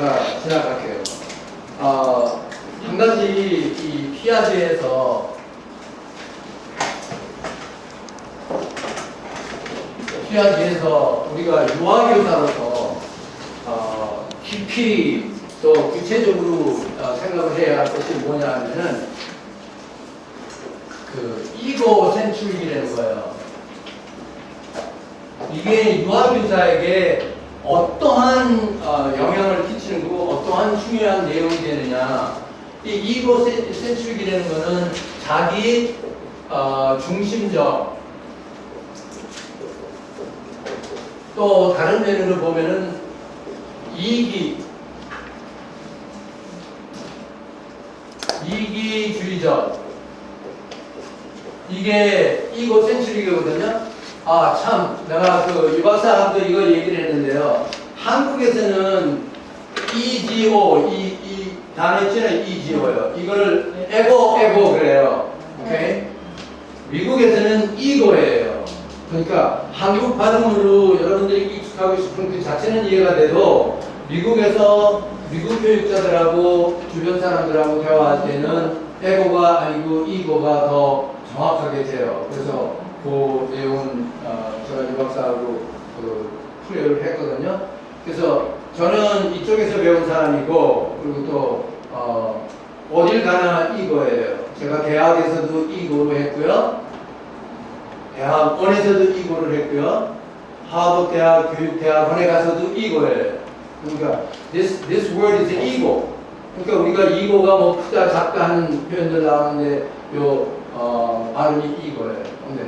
제가 지나갈게요. 한 가지 이 피아제에서 우리가 유아교사로서 깊이 또 구체적으로 생각을 해야 할 것이 뭐냐 하면은 그 이고 센트릭이라는 거예요. 이게 유아교사에게 어떠한 영향을 끼치는 거고 어떠한 중요한 내용이 되느냐. 이 이고 센트릭이라는 거는 자기 중심적, 또 다른 면으로 보면은 이기주의적, 이게 이고 센트릭이거든요. 참, 내가 그 유박사하고도 이거 얘기를 했는데요. 한국에서는 EGO, 이 단어 있잖아요. EGO요. 이거를 에고 그래요. 오케이? 미국에서는 이고예요. 그러니까 한국 발음으로 여러분들이 익숙하고 싶은 그 자체는 이해가 돼도 미국에서 미국 교육자들하고 주변 사람들하고 대화할 때는 에고가 아니고 이고가 더 정확하게 돼요. 그래서 그 내용은 제가 유 박사하고 그 플레이를 했거든요. 그래서 저는 이쪽에서 배운 사람이고, 그리고 또 어딜 가나 이거예요. 제가 대학에서도 이거로 했고요, 대학원에서도 이거를 했고요, 하버드 대학 교육대학원에 가서도 이거예요. 그러니까 this word is ego. 그러니까 우리가 이고가 뭐 크다 작다 하는 표현들 나오는데 발음이 이거예요. 근데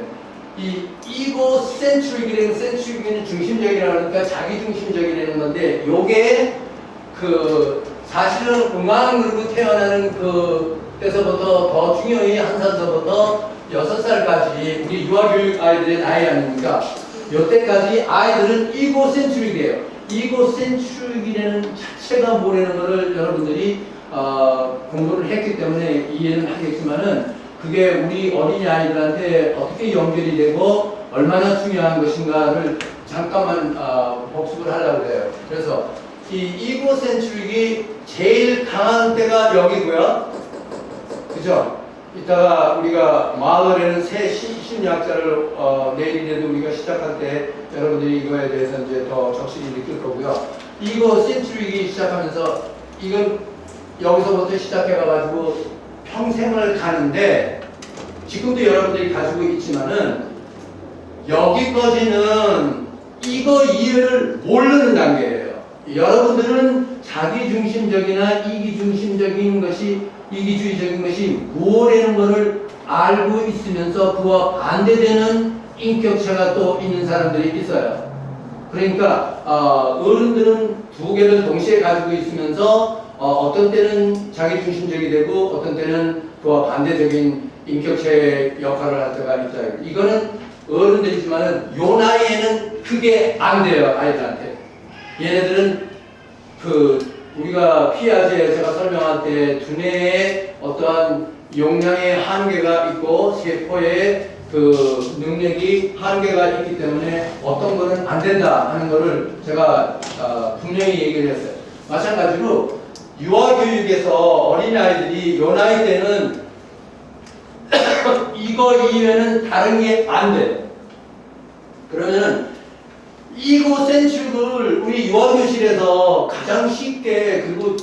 이 이고 센트릭이라는 중심적이라고 하니까 자기 중심적이라는 건데, 요게 그 사실은 음악으로 태어나는 그 때서부터 더 중요히 한 살서부터 6살까지 우리 유아교육 아이들의 나이 아닙니까? 요때까지 아이들은 이고 센트릭이에요. 이고 센트릭이라는 자체가 뭐라는 거를 여러분들이 공부를 했기 때문에 이해는 하겠지만은, 그게 우리 어린이 아이들한테 어떻게 연결이 되고 얼마나 중요한 것인가를 잠깐만 복습을 하려고 해요. 그래서 이 이고 센트릭이 제일 강한 때가 여기고요. 그죠? 이따가 우리가 마을에는 새 심리학자를 내일이라도 우리가 시작할 때 여러분들이 이거에 대해서 이제 더 적실히 느낄 거고요. 이고 센트릭이 시작하면서 이건 여기서부터 시작해가지고 평생을 가는데, 지금도 여러분들이 가지고 있지만은 여기까지는 이거 이해를 모르는 단계예요. 여러분들은 자기중심적이나 이기주의적인 것이 뭐라는 것을 알고 있으면서 그와 반대되는 인격체가 또 있는 사람들이 있어요. 그러니까 어른들은 두 개를 동시에 가지고 있으면서 어떤 때는 자기중심적이 되고 어떤 때는 그와 반대적인 인격체의 역할을 할 때가 있다. 이거는 어른들이지만 요 나이에는 그게 안 돼요, 아이들한테. 얘네들은 우리가 피아제 제가 설명할 때 두뇌에 어떠한 용량의 한계가 있고 세포의 그 능력이 한계가 있기 때문에 어떤 거는 안 된다 하는 거를 제가 분명히 얘기를 했어요. 마찬가지로 유아교육에서 어린아이들이 요 나이 때는 이거 이외에는 다른 게 안 돼. 그러면은 이고 센트릭을 우리 유아교실에서 가장 쉽게, 그리고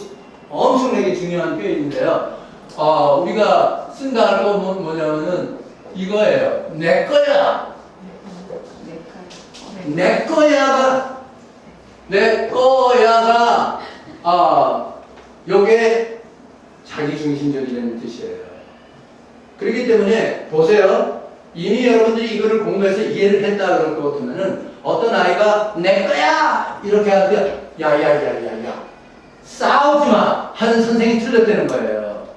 엄청나게 중요한 표현인데요. 우리가 쓴다 할 거 뭐냐면은 이거예요. 내 거야. 내 거야가 요게 자기중심적이라는 뜻이에요. 그렇기 때문에 보세요. 이미 여러분들이 이거를 공부해서 이해를 했다 그럴 것 같으면은 어떤 아이가 내 거야 이렇게 하는데 야야야야야 싸우지 마 하는 선생이 틀렸다는 거예요.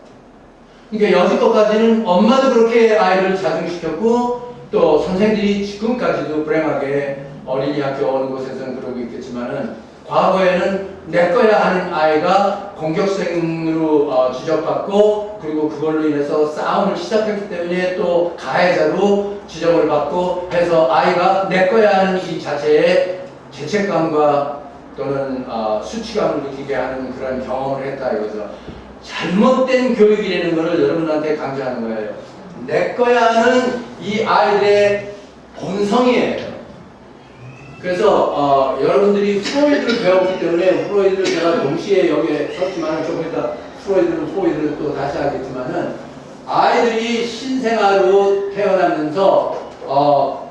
그러니까 여지껏까지는 엄마도 그렇게 아이를 자중시켰고 또 선생들이 지금까지도 불행하게 어린이 학교 어느 곳에서는 그러고 있겠지만은, 과거에는 내 거야 하는 아이가 공격성으로 지적받고, 그리고 그걸로 인해서 싸움을 시작했기 때문에 또 가해자로 지적을 받고 해서 아이가 내 거야 하는 이 자체의 죄책감과 또는 수치감을 느끼게 하는 그런 경험을 했다 이거죠. 잘못된 교육이라는 것을 여러분한테 강조하는 거예요. 내 거야는 이 아이들의 본성이에요. 그래서 여러분들이 프로이드를 배웠기 때문에 프로이드를 제가 동시에 여기에 썼지만 조금 이따 프로이드를 또 다시 하겠지만은 아이들이 신생아로 태어나면서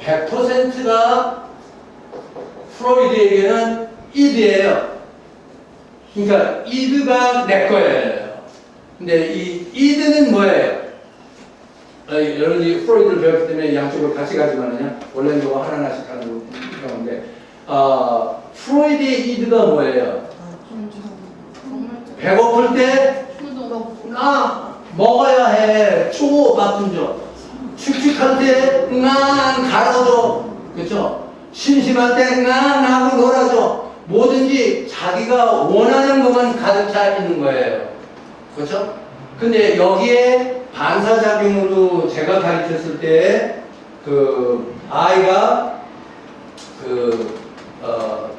100%가 프로이드에게는 이드예요. 그러니까 이드가 내 거예요. 근데 이 이드는 뭐예요? 여러분이 프로이드를 배웠기 때문에 양쪽을 같이 가지만은요. 원래는 이거 하나씩 하는 경우인데 프로이드의 이드가 뭐예요? 배고플 때 먹어야 해. 줘, 밥좀 줘. 축축할 때 갈아줘. 그렇죠? 심심할 때 나하고 놀아줘. 뭐든지 자기가 원하는 것만 가득 차 있는 거예요. 그렇죠? 근데 여기에 반사작용으로 제가 가르쳤을 때 그 아이가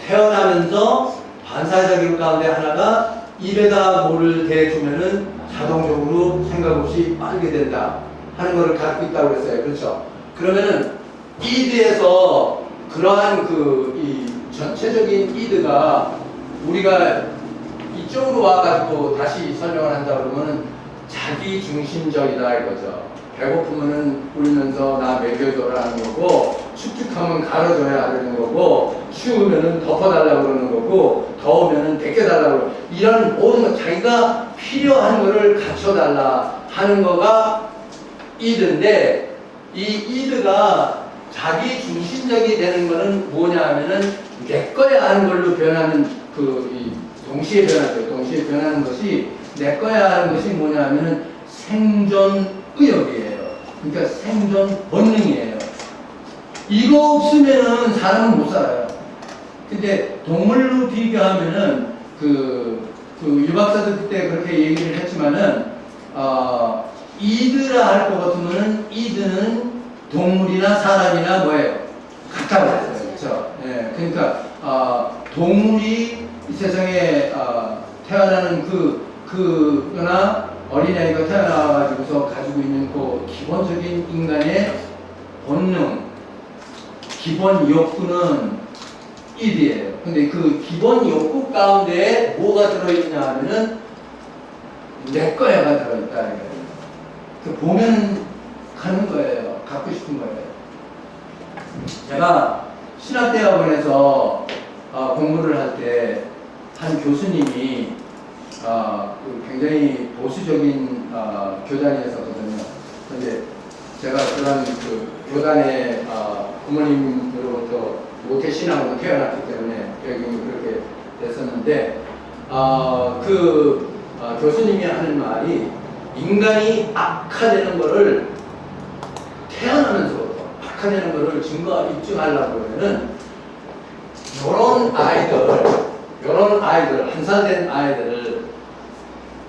태어나면서 반사작용 가운데 하나가 입에다 뭐를 대주면은 자동적으로 생각 없이 빠르게 된다 하는 것을 갖고 있다고 그랬어요. 그렇죠? 그러면은 이드에서 그러한 이 전체적인 이드가 우리가 이쪽으로 와가지고 다시 설명을 한다 그러면은 자기 중심적이다 이거죠. 배고프면은 울면서 나 먹여줘라는 거고, 축축하면 갈아줘야 하는 거고, 추우면은 덮어달라고 그러는 거고, 더우면은 데껴달라고 이런 모든 것 자기가 필요한 거를 갖춰달라 하는 거가 이드인데, 이 이드가 자기 중심적이 되는 거는 뭐냐 하면은 내 거야 하는 걸로 변하는 이 동시에 변하죠. 동시에 변하는 것이 내 거야 하는 것이 뭐냐 하면은 생존 의욕이에요. 그러니까 생존 본능이에요. 이거 없으면은 사람은 못 살아요. 근데 동물로 비교하면은 유 박사도 그때 그렇게 얘기를 했지만은 이드라 할 것 같으면은 이드는 동물이나 사람이나 뭐예요? 같다고 했어요. 그렇죠? 예. 그러니까 동물이 이 세상에 태어나는 그거나 어린아이가 태어나가지고서 가지고 있는 그 기본적인 인간의 본능, 기본 욕구는 이드예요. 근데 그 기본 욕구 가운데 뭐가 들어있냐 하면은 내 거야가 들어있다. 보면 가는 거예요. 갖고 싶은 거예요. 제가 신학대학원에서 공부를 할 때 한 교수님이 굉장히 보수적인 교단이었거든요. 근데 제가 그런 교단의 부모님으로부터 모태 신앙으로 태어났기 때문에 배경이 그렇게 됐었는데 교수님이 하는 말이 인간이 악화되는 것을 태어나면서부터 악화되는 것을 입증하려고 하면은 요런 아이들, 한 살 된 아이들을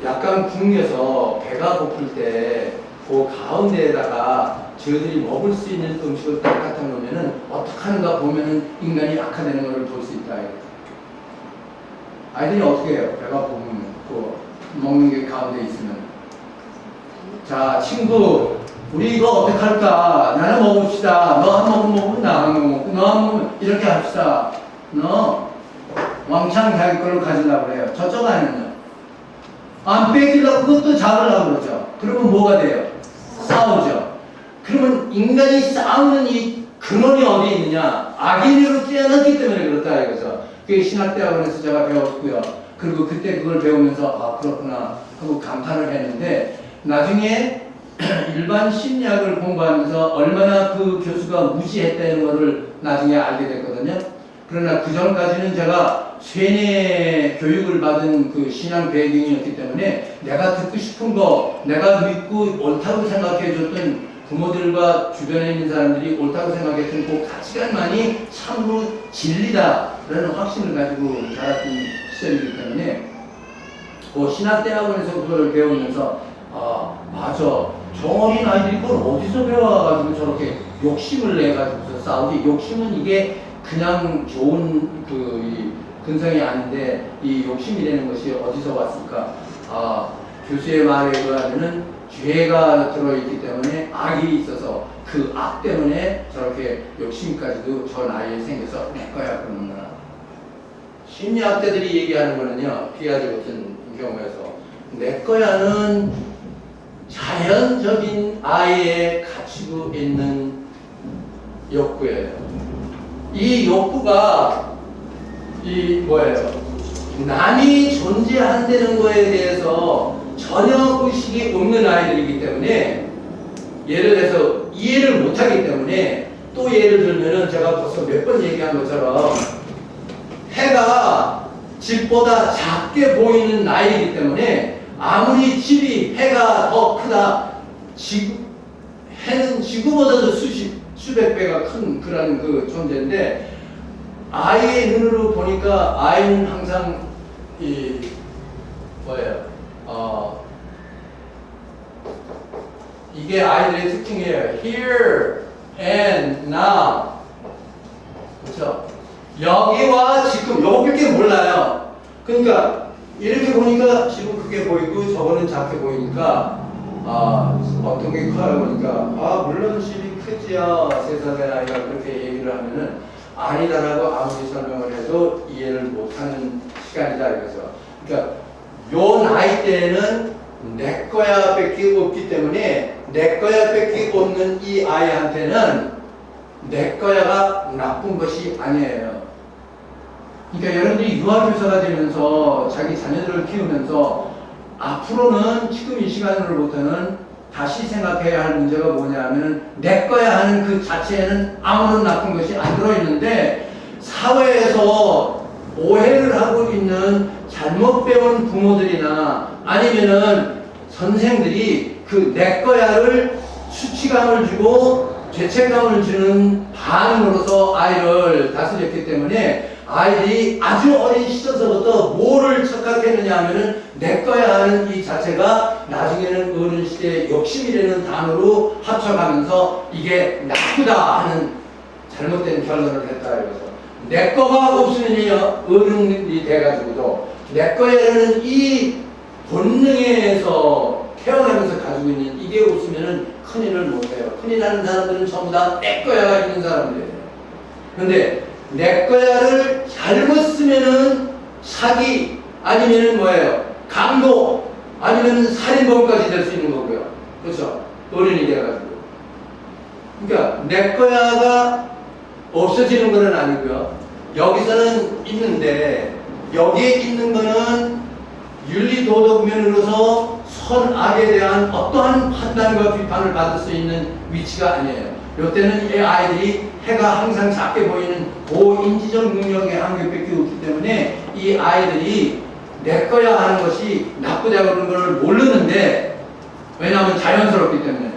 약간 굶겨서 배가 고플 때 그 가운데에다가 저희들이 먹을 수 있는 음식을 딱 갖다 놓으면은 어떻게 하는가 보면은 인간이 악화되는 것을 볼 수 있다. 아이들이 어떻게 해요? 배가 고프면 먹는 게 가운데 있으면 자 친구 우리 이거 어떻게 할까? 나는 먹읍시다. 너 한 모금 먹으면 나 한 모금 먹고 너 한 모금 이렇게 합시다. 너 왕창 자기 거를 가지려고 그래요. 저쪽 아이는요. 안 뺏기려고 그것도 잡으려고 그러죠. 그러면 뭐가 돼요? 싸우죠. 그러면 인간이 싸우는 이 근원이 어디 있느냐? 악인으로 태어났기 때문에 그렇다 이거죠. 그게 신학대학원에서 제가 배웠고요. 그리고 그때 그걸 배우면서 그렇구나 하고 감탄을 했는데 나중에 일반 심리학을 공부하면서 얼마나 그 교수가 무지했다는 것을 나중에 알게 됐거든요. 그러나 그 전까지는 제가 세뇌 교육을 받은 그 신앙 배경이었기 때문에 내가 듣고 싶은 거, 내가 믿고 옳다고 생각해줬던 부모들과 주변에 있는 사람들이 옳다고 생각했던 그 가치관만이 참으로 진리다라는 확신을 가지고 자랐던 시절이기 때문에 그 신학대학원에서 그걸 배우면서 맞아. 저 어린 아이들이 그걸 어디서 배워가지고 저렇게 욕심을 내가지고서 싸우지. 욕심은 이게 그냥 좋은 근성이 아닌데 이 욕심이라는 것이 어디서 왔을까? 교수의 말에 의하면은 죄가 들어있기 때문에 악이 있어서 그 악 때문에 저렇게 욕심까지도 저 나이에 생겨서 내 거야 그러는구나. 심리학자들이 얘기하는 거는요, 피아제 같은 경우에서 내 거야는 자연적인 아이에 갖추고 있는 욕구예요. 이 욕구가 남이 존재한다는 거에 대해서 전혀 의식이 없는 아이들이기 때문에, 예를 들어서 이해를 못하기 때문에, 또 예를 들면은 제가 벌써 몇 번 얘기한 것처럼 해가 집보다 작게 보이는 나이이기 때문에 아무리 집이 해가 더 크다, 해는 지구보다도 수백 배가 큰 그런 그 존재인데, 아이의 눈으로 보니까 아이는 항상 이게 아이들의 특징이에요. Here and now. 그렇죠? 여기와 지금, 요거밖에 몰라요. 그러니까 이렇게 보니까 지금 크게 보이고 저거는 작게 보이니까 어떤 게 커요? 그러니까 물론 집이 크지요. 세상의 아이가 그렇게 얘기를 하면은 아니다라고 아무리 설명을 해도 이해를 못하는 시간이다 이거죠. 그러니까 요 나이 때는 내 거야 뺏기 없기 때문에 내 거야 뺏기 없는 이 아이한테는 내 거야가 나쁜 것이 아니에요. 그러니까 여러분들이 유아교사가 되면서 자기 자녀들을 키우면서 앞으로는 지금 이 시간으로부터는 다시 생각해야 할 문제가 뭐냐면 내 거야 하는 그 자체에는 아무런 나쁜 것이 안 들어있는데, 사회에서 오해를 하고 있는 잘못 배운 부모들이나 아니면은 선생들이 그 내 거야를 수치감을 주고 죄책감을 주는 반응으로서 아이를 다스렸기 때문에 아이들이 아주 어린 시절서부터 뭐를 착각했느냐 하면은 내 거야 하는 이 자체가 나중에는 어른 시대에 욕심이라는 단어로 합쳐가면서 이게 나쁘다 하는 잘못된 결론을 했다 이거죠. 내 거가 없으면요, 어른이 돼가지고도 내 거야라는 이 본능에서 태어나면서 가지고 있는 이게 없으면은 큰일을 못해요. 큰일 하는 사람들은 전부 다 내 거야가 있는 사람들이에요. 근데 내 거야를 잘못 쓰면은 사기, 아니면은 강도, 아니면은 살인범까지 될 수 있는 거고요. 그렇죠? 어른이 돼가지고. 그러니까 내 거야가 없어지는 건 아니고요. 여기서는 있는데, 여기에 있는 거는 윤리 도덕 면으로서 선악에 대한 어떠한 판단과 비판을 받을 수 있는 위치가 아니에요. 이때는 이 아이들이 해가 항상 작게 보이는 고인지적 능력의 한계밖에 없기 때문에 이 아이들이 내 거야 하는 것이 나쁘다고 그러는 걸 모르는데, 왜냐하면 자연스럽기 때문에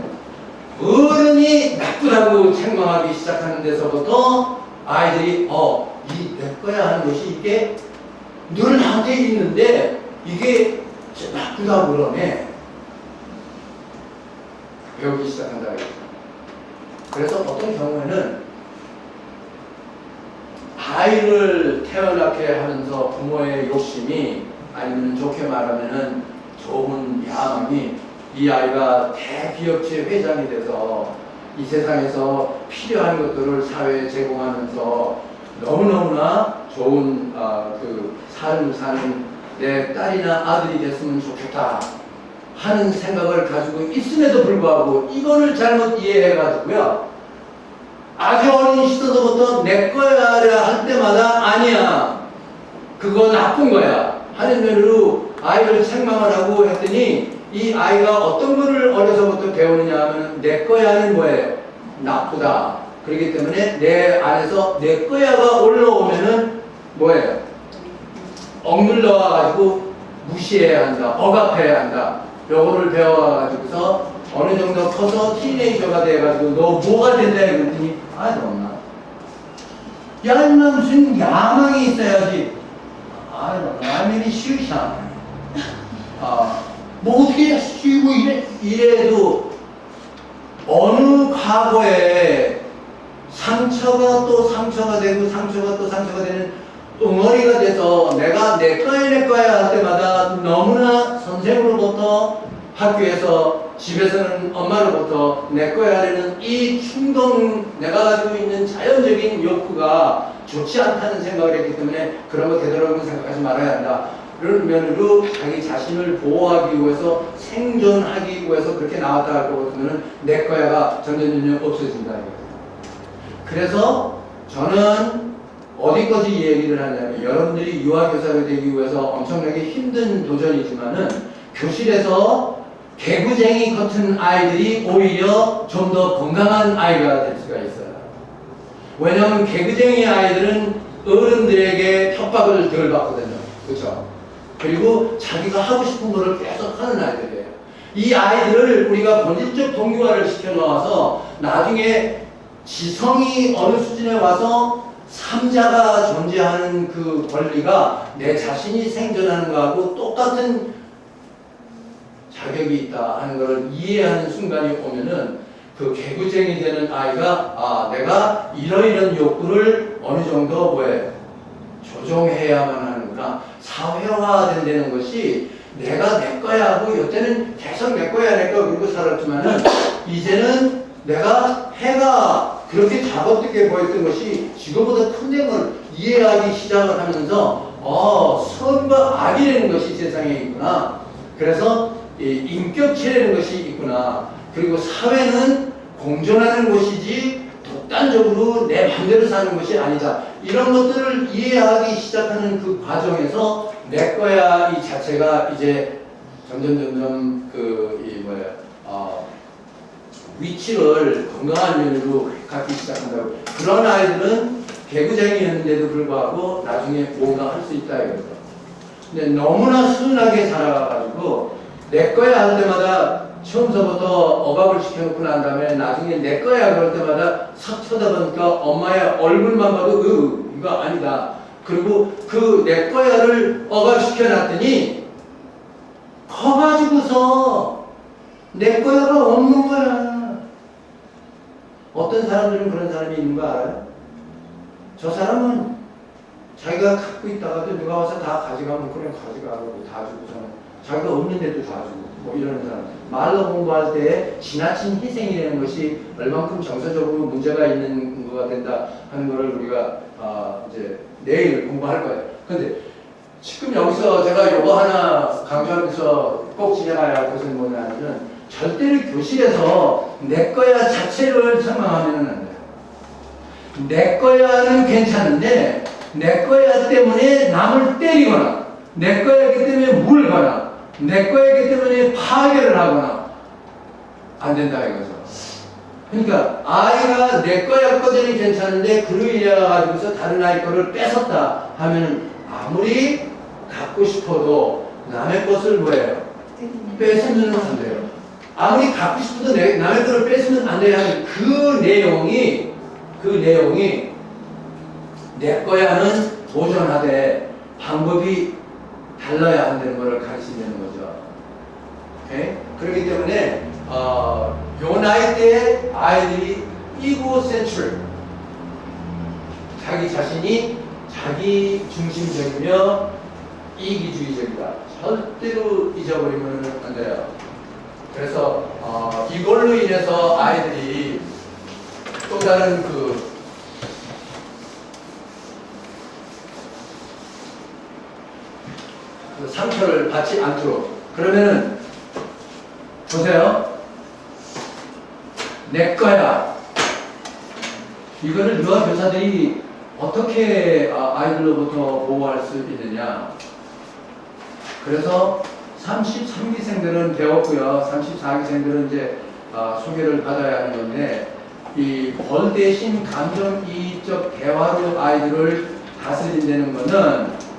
어른이 나쁘다고 책망하기 시작하는 데서부터 아이들이 이 내 거야 하는 것이 이게 늘 나한테 있는데 이게 나쁘다고 그러네, 배우기 시작한다 이거죠. 그래서 어떤 경우에는 아이를 태어나게 하면서 부모의 욕심이, 아니면 좋게 말하면은 좋은 야망이, 이 아이가 대기업체 회장이 돼서 이 세상에서 필요한 것들을 사회에 제공하면서 너무너무나 좋은 그 삶을 사는 내 딸이나 아들이 됐으면 좋겠다 하는 생각을 가지고 있음에도 불구하고 이거를 잘못 이해해가지고요, 아주 어린 시절부터 내 거야라 할 때마다 아니야, 그거 나쁜 거야 하는 면으로 아이를 책망을 하고 했더니, 이 아이가 어떤 거를 어려서부터 배우느냐 하면 내 거야는 뭐예요? 나쁘다. 그렇기 때문에 내 안에서 내 거야가 올라오면은 뭐예요? 억눌러 와가지고 무시해야 한다, 억압해야 한다. 요거를 배워가지고서 어느 정도 커서 티네이저가 돼가지고 너 뭐가 된다 이랬더니 너나 야 인마 무슨 야망이 있어야지. 라면이 쉬우샤. 뭐 어떻게 쉬고 이래도 어느 과거에 상처가 또 상처가 되고 상처가 또 상처가 되는 응어리가 돼서 내가 내 거야 할 때마다 너무나 선생으로부터 학교에서 집에서는 엄마로부터 내 거야 하려는 이 충동, 내가 가지고 있는 자연적인 욕구가 좋지 않다는 생각을 했기 때문에 그런 거 되도록이면 생각하지 말아야 한다. 그런 면으로 자기 자신을 보호하기 위해서 생존하기 위해서 그렇게 나왔다 할 거거든요. 내 거야가 점점 없어진다. 그래서 저는 어디까지 이 얘기를 하냐면 여러분들이 유아교사가 되기 위해서 엄청나게 힘든 도전이지만은 교실에서 개구쟁이 같은 아이들이 오히려 좀 더 건강한 아이가 될 수가 있어요. 왜냐하면 개구쟁이 아이들은 어른들에게 협박을 덜 받거든요. 그렇죠? 그리고 자기가 하고 싶은 거를 계속 하는 아이들이에요. 이 아이들을 우리가 본질적 동기화를 시켜놓아서 나중에 지성이 어느 수준에 와서 삼자가 존재하는 그 권리가 내 자신이 생존하는 거하고 똑같은 자격이 있다 하는 것을 이해하는 순간이 오면은 그 개구쟁이 되는 아이가 내가 이러이런 욕구를 어느 정도 조정해야만 하는구나. 사회화된다는 것이 내가 내 거야 하고 이때는 계속 내 거야 그러고 살았지만은 이제는 내가 해가 그렇게 작업되게 보였던 것이 지금보다 큰 걸 이해하기 시작을 하면서 선과 악이라는 것이 세상에 있구나. 그래서 인격체라는 것이 있구나. 그리고 사회는 공존하는 곳이지 독단적으로 내 맘대로 사는 것이 아니다. 이런 것들을 이해하기 시작하는 그 과정에서 내 거야 이 자체가 이제 점점 위치를 건강한 면으로 갖기 시작한다고. 그런 아이들은 개구쟁이였는데도 불구하고 나중에 뭔가 할 수 있다 이거죠. 근데 너무나 순하게 살아가지고 내 거야 할 때마다 처음서부터 억압을 시켜놓고 난 다음에 나중에 내 거야 그럴 때마다 싹 쳐다보니까 엄마의 얼굴만 봐도 이거 아니다. 그리고 그 내 거야를 억압시켜놨더니 커가지고서 내 거야가 없는 거야. 어떤 사람들은 그런 사람이 있는 거 알아요? 저 사람은 자기가 갖고 있다가도 누가 와서 다 가져가면 그냥 가져가고 다 주고서는 자기가 없는데도 다 주고 이러는 사람. 말로 공부할 때 지나친 희생이라는 것이 얼만큼 정서적으로 문제가 있는 거가 된다 하는 것을 우리가 이제 내일 공부할 거예요. 근데 지금 여기서 제가 요거 하나 강조하면서 꼭 지적해야 할 것은 뭐냐면 절대로 교실에서 내 거야 자체를 설명하면 안 돼요. 내 거야는 괜찮은데 내 거야 때문에 남을 때리거나 내 거야기 때문에 물거나 내 거야기 때문에 파괴를 하거나 안 된다 이거죠. 그러니까 아이가 내 거야 거전이 괜찮은데 그로 인해 가지고서 다른 아이 거를 뺏었다 하면은 아무리 갖고 싶어도 남의 것을 뺏으면 안 돼요. 아무리 갖고 싶어도 남의 거를 뺏으면 안 돼야 하는 그 내용이 내 거야는 도전하되 방법이 달라야 한다는 것을 가르치는 거죠. 오케이? 그렇기 때문에 요 나이 때 아이들이 이고센트릭, 자기 자신이 자기 중심적이며 이기주의적이다. 절대로 잊어버리면 안 돼요. 그래서 이걸로 인해서 아이들이 또 다른 상처를 받지 않도록. 그러면은 보세요. 내 거야. 이거를 유아 교사들이 어떻게 아이들로부터 보호할 수 있느냐. 그래서 33기생들은 배웠고요. 34기생들은 이제 소개를 받아야 하는 건데, 이 벌 대신 감정이입적 대화로 아이들을 다스린다는 거는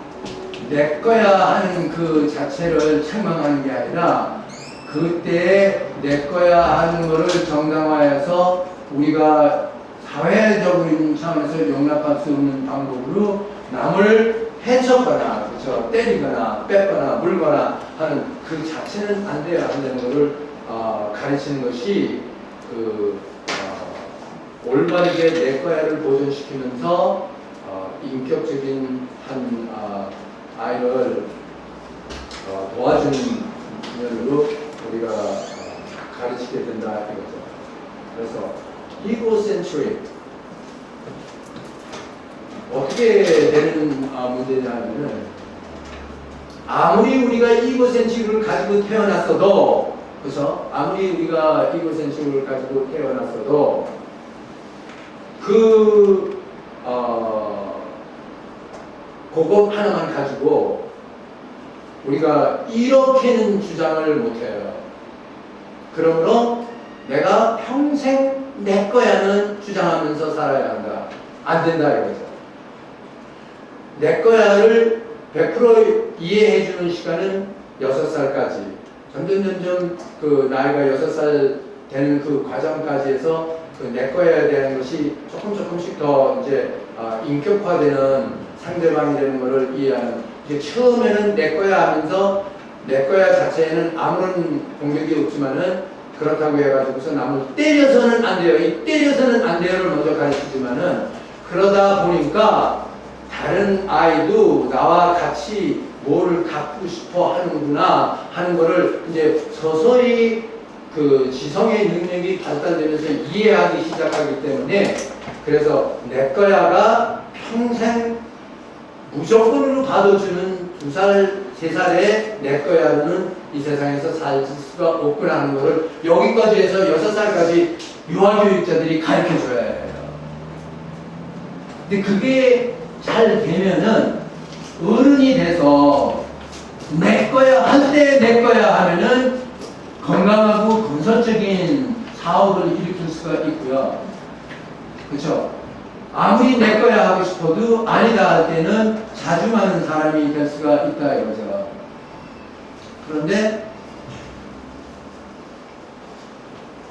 내 거야 하는 그 자체를 책망하는 게 아니라 그때 내 거야 하는 거를 정당화해서 우리가 사회적인 차원에서 용납할 수 없는 방법으로 남을 해쳤거나, 그렇죠? 때리거나, 뺏거나, 물거나 하는 그 자체는 안 돼야 한다는 것을 가르치는 것이 올바르게 내 거야를 보존시키면서 인격적인 한 아이를 도와주는 면으로 우리가 가르치게 된다 이거죠. 그래서 egocentric 어떻게 되는 문제냐면은 아무리 우리가 이고센트릭을 가지고 태어났어도 그래서 아무리 우리가 이고센트릭을 가지고 태어났어도 그것 하나만 가지고 우리가 이렇게는 주장을 못해요. 그러므로 내가 평생 내 거야는 주장하면서 살아야 한다. 안 된다 이거죠. 내 거야를 100% 이해해주는 시간은 6살까지. 점점 그 나이가 6살 되는 그 과정까지 해서 그 내 거야에 대한 것이 조금씩 더 이제 인격화되는 상대방이 되는 것을 이해하는. 이게 처음에는 내 거야 하면서 내 거야 자체에는 아무런 공격이 없지만은 그렇다고 해가지고서 남을 때려서는 안 돼요. 이 때려서는 안 돼요를 먼저 가르치지만은 그러다 보니까 다른 아이도 나와 같이 뭐를 갖고 싶어 하는구나 하는 거를 이제 서서히 그 지성의 능력이 발달되면서 이해하기 시작하기 때문에 그래서 내 거야가 평생 무조건으로 받아주는 2살, 3살의 내 거야로는 이 세상에서 살 수가 없구나 하는 거를 여기까지 해서 6살까지 유아교육자들이 가르쳐 줘야 해요. 근데 그게 잘 되면은 어른이 돼서 내 거야 할 때 내 거야 하면은 건강하고 건설적인 사업을 일으킬 수가 있고요. 그렇죠? 아무리 내 거야 하고 싶어도 아니다 할 때는 자중하는 사람이 될 수가 있다 이거죠. 그런데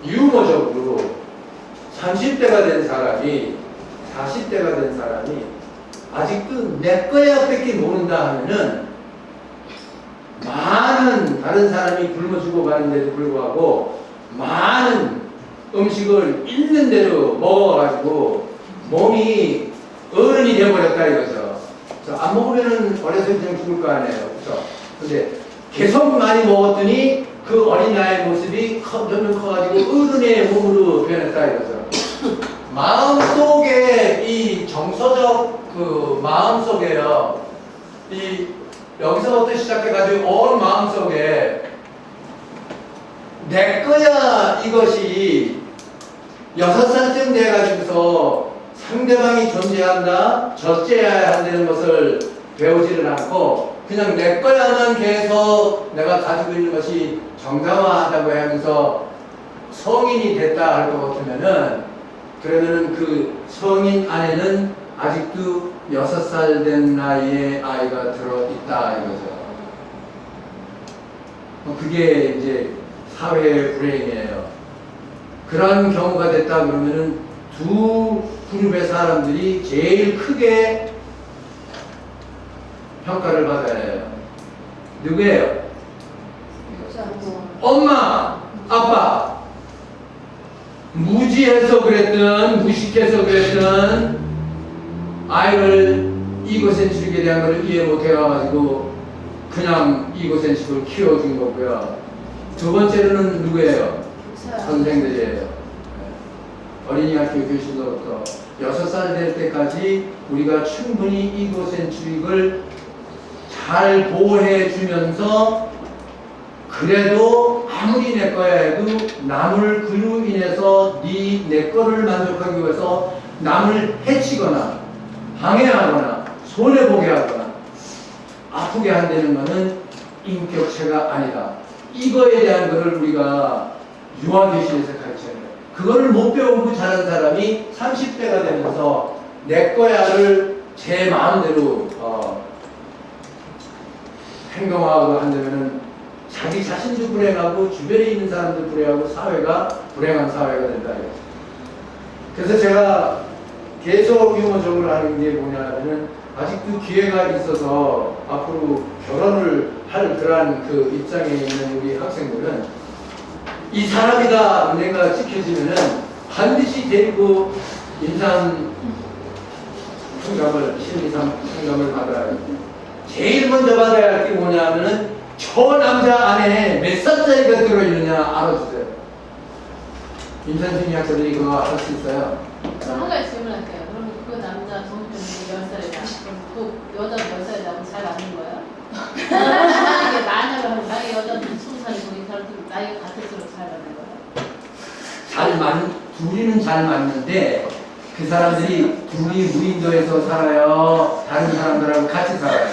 유머적으로 30대가 된 사람이 40대가 된 사람이 아직도 내 거야 밖에 모른다 하면은 많은 다른 사람이 굶어주고 가는데도 불구하고 많은 음식을 있는 대로 먹어가지고 몸이 어른이 되어버렸다 이거죠. 안 먹으면은 어려서 그냥 죽을 거 아니에요. 그렇죠? 근데 계속 많이 먹었더니 그 어린 나이의 모습이 점점 커가지고 어른의 몸으로 변했다 이거죠. 마음속에 이 정서적 그 마음속에요. 이 여기서부터 시작해가지고 온 마음속에 내 거야 이것이 6살쯤 돼가지고서 상대방이 존재한다, 젖재해야 한다는 것을 배우지를 않고 그냥 내 거야만 계속 내가 가지고 있는 것이 정당화하다고 하면서 성인이 됐다 할 것 같으면은 그러면은 그 성인 안에는 아직도 6살 된 나이의 아이가 들어있다 이거죠. 그게 이제 사회의 불행이에요. 그런 경우가 됐다 그러면은 두 그룹의 사람들이 제일 크게 평가를 받아야 해요. 누구예요? 엄마, 아빠. 무지해서 그랬든 무식해서 그랬든 아이를 이고센트릭에 대한 것을 이해 못해가지고 그냥 이고센트릭을 키워준 거고요. 두 번째로는 누구예요? 선생들이에요. 어린이 학교 교실로부터 6살 될 때까지 우리가 충분히 이고센트릭을 잘 보호해 주면서 그래도 아무리 내 거야 해도 남을 그로 인해서 내 거를 만족하기 위해서 남을 해치거나 방해하거나 손해보게 하거나 아프게 한다는 것은 인격체가 아니다. 이거에 대한 것을 우리가 유아교실에서 가르쳐야 해요. 그거를 못 배우고 자란 사람이 30대가 되면서 내 거야를 제 마음대로 행동하고 한다면은 자기 자신도 불행하고 주변에 있는 사람도 불행하고 사회가 불행한 사회가 된다. 그래서 제가 계속 유머적으로 하는 게 뭐냐면은 아직도 기회가 있어서 앞으로 결혼을 할 그러한 그 입장에 있는 우리 학생들은 이 사람이다 내가 찍혀지면은 반드시 데리고 인상 심리 상담을 받아야 돼. 제일 먼저 받아야 할 게 뭐냐면은 저 남자 안에 몇 살짜리가 들어있느냐 알아주세요. 임산심리 학자들이 그거 알 수 있어요. 저 한 가지 질문할게요. 그러면 그 남자 정신병이 몇 살이다? 그럼 그 여자 몇 살이라고 잘 맞는 거예요? 만약에 만약에 여자는 20살이고 이 사람들 나이가 같을수록 잘 맞는 거예요? 둘이는 잘 맞는데 그 사람들이 둘이 무인도에서 살아요. 다른 사람들하고 같이 살아요.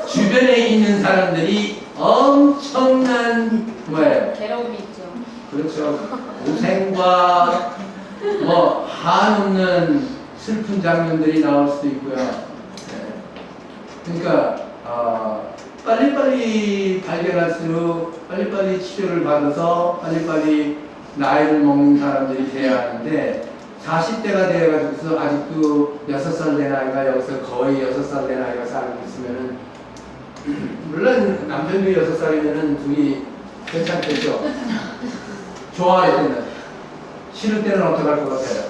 주변에 있는 사람들이 엄청난 뭐예요? 괴로움이 있죠. 그렇죠. 고생과 뭐 한없는 슬픈 장면들이 나올 수도 있고요. 네. 그러니까 빨리빨리 발견할수록 빨리빨리 치료를 받아서 빨리빨리 나이를 먹는 사람들이 돼야 하는데 40대가 되어가지고서 아직도 6살 된 아이가 여기서 거의 6살 된 아이가 살고 있으면은 물론 남편도 6살이면은 둘이 괜찮겠죠. 좋아할 때는. 싫을 때는 어떻게 할 것 같아요?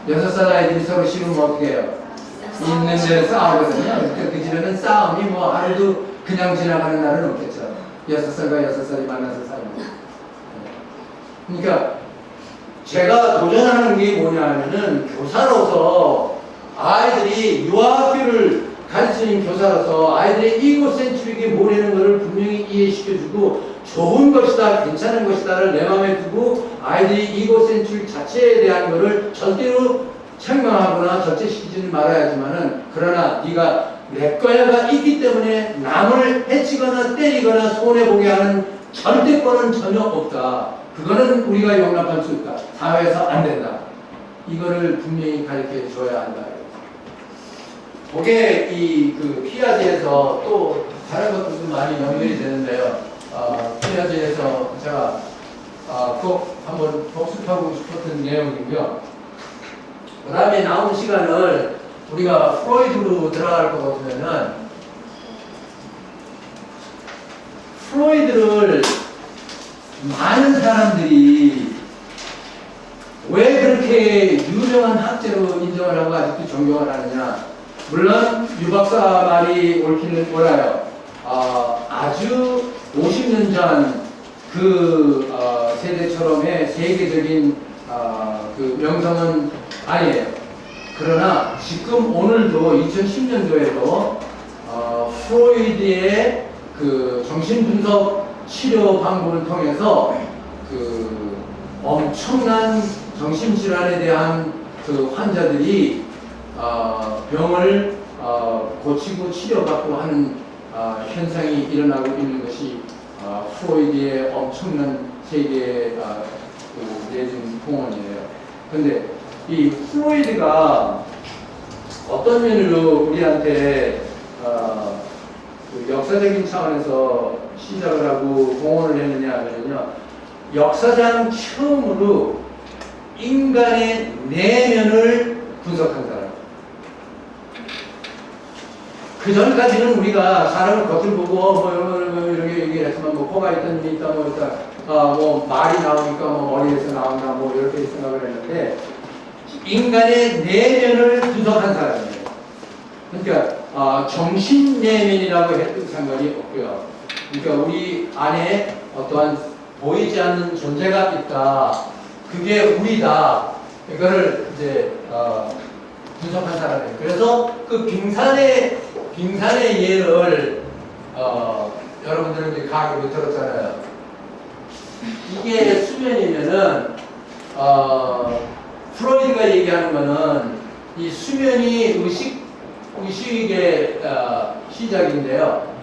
6살 아이들이 서로 싫으면 어떻게 해요? 있는 데서 싸우거든요. 그러니까 그 집에는 싸움이 뭐 하루도 그냥 지나가는 날은 없겠죠. 6살과 6살이 만나서 살면. 그러니까 제가 도전하는 게 뭐냐면은 교사로서 아이들이 유아학교를 가르치는 교사로서 아이들의 이고센트릭이 뭐라는 것을 분명히 이해시켜주고 좋은 것이다, 괜찮은 것이다를 내 마음에 두고 아이들이 이고센트릭 자체에 대한 것을 절대로 책망하거나 절제시키지는 말아야지만은 그러나 네가 내 거야가 있기 때문에 남을 해치거나 때리거나 손해보게 하는 절대권은 전혀 없다. 그거는 우리가 용납할 수 있다. 사회에서 안 된다. 이거를 분명히 가르쳐 줘야 한다. 그게 그 피아제에서 또 다른 것들도 많이 연결이 되는데요. 피아제에서 제가 꼭 한번 복습하고 싶었던 내용이고요. 그 다음에 나온 시간을 우리가 프로이드로 들어갈 것 같으면은 프로이드를 많은 사람들이 왜 그렇게 유명한 학자로 인정을 하고 아직도 존경을 하느냐. 물론 유 박사 말이 옳기는 옳아요. 아주 50년 전 그 세대처럼의 세계적인 그 명성은 아니에요. 그러나 지금 오늘도 2010년도에도 프로이드의 그 정신분석 치료 방법을 통해서 그 엄청난 정신질환에 대한 그 환자들이 병을 고치고 치료받고 하는 현상이 일어나고 있는 것이 프로이드의 엄청난 세계의 그 내준 공헌이에요. 그런데 이 프로이드가 어떤 면으로 우리한테 그 역사적인 차원에서 시작을 하고 공헌을 했느냐 하면요, 역사상 처음으로 인간의 내면을 분석한 사람. 그 전까지는 우리가 사람을 겉을 보고 뭐 이렇게 얘기를 했지만 뭐 코가 있던 눈이 있다 뭐 있다 뭐 말이 나오니까 뭐 머리에서 나온다 뭐 이렇게 생각을 했는데 인간의 내면을 분석한 사람이에요. 그러니까 정신 내면이라고 해도 상관이 없고요. 그러니까 우리 안에 어떠한 보이지 않는 존재가 있다. 그게 우리다. 이거를 이제 분석한 사람이에요. 그래서 그 빙산의 예를 여러분들은 이제 강의로 들었잖아요. 이게 수면이면은 프로이드가 얘기하는 거는 이 수면이 의식의 시작인데요.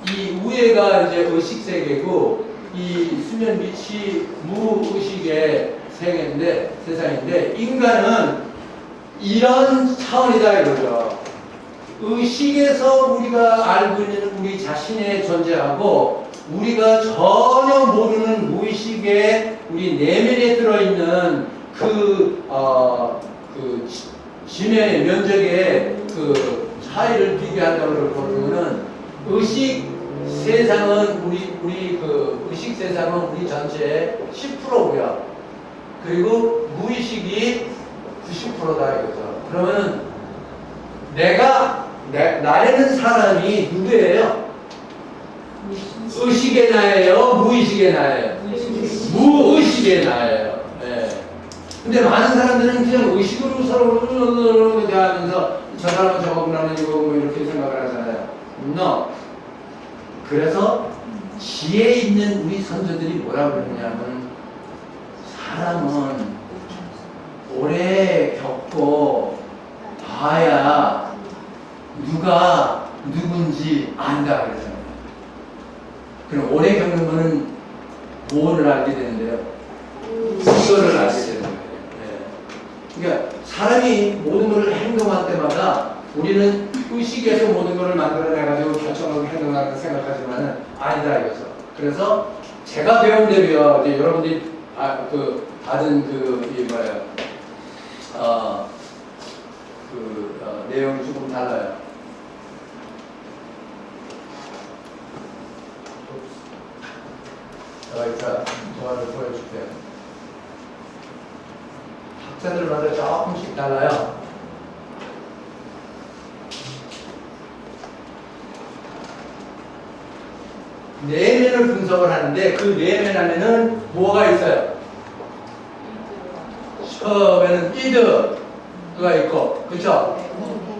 이 위에가 이제 의식 세계고 이 수면 밑이 무의식의 세상인데 인간은 이런 차원이다 이거죠. 의식에서 우리가 알고 있는 우리 자신의 존재하고 우리가 전혀 모르는 무의식의 우리 내면에 들어있는 그 지면의 면적의 그 차이를 비교한다고 그러면은 의식 세상은 우리 그 의식 세상은 우리 전체의 10%고요. 그리고 무의식이 90%다 이거죠. 그러면 나라는 사람이 누구예요? 의식의 나예요? 무의식의 나예요? 무의식의 나예요. 예. 근데 많은 사람들은 그냥 의식으로 서로 대하면서 저 사람은 저거고 나는 이거 뭐 이렇게 생각을 하잖아요. No. 그래서 지혜 있는 우리 선조들이 뭐라고 그러냐면 사람은 오래 겪고 봐야 누가 누군지 안다 그러잖아요. 그럼 오래 겪는 거는 무엇을 알게 되는데요? 이거를 알게 되는 거예요. 네. 그러니까 사람이 모든 것을 행동할 때마다 우리는 의식에서 모든 것을 만들어내가지고 결정하고 행동하고 생각하지만은 아니다 이거죠. 그래서 제가 배운 대로요. 이제 여러분들이 받은 내용이 조금 달라요. 제가 조화를 보여줄게요. 학자들마다 조금씩 달라요. 내면을 분석을 하는데 그 내면 안에는 뭐가 있어요? 처음에는 이드가 있고, 그쵸?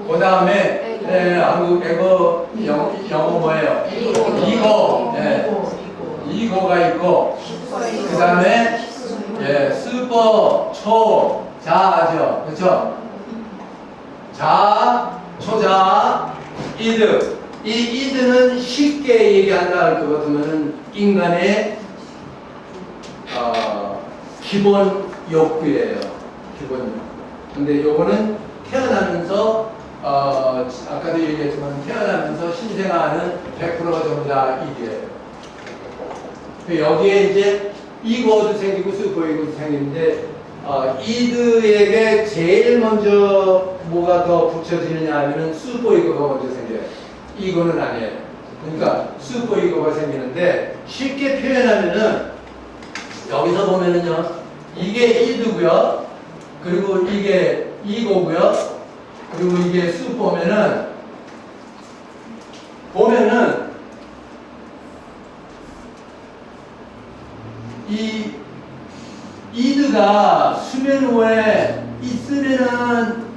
그 다음에 영어 뭐예요? 이거가 있고, 그 다음에 스퍼, 초, 자죠, 그쵸? 자, 초자, 이드. 이 이드는 쉽게 얘기한다 할 것 같으면 인간의 기본 욕구예요. 기본 욕구. 근데 요거는 태어나면서 아까도 얘기했지만 태어나면서 신생아는 100%가 전부 다 이드예요. 여기에 이제 이거도 생기고 슈퍼이거도 생기는데 이드에게 제일 먼저 뭐가 더 붙여지느냐 하면은 슈퍼이거가 먼저 생겨요. 이거는 아니에요. 그러니까 슈퍼이거가 생기는데 쉽게 표현하면은 여기서 보면은요 이게 이드고요 그리고 이게 이거고요 그리고 이게 슈퍼면은 보면은 이 이드가 수면 위에 있으면은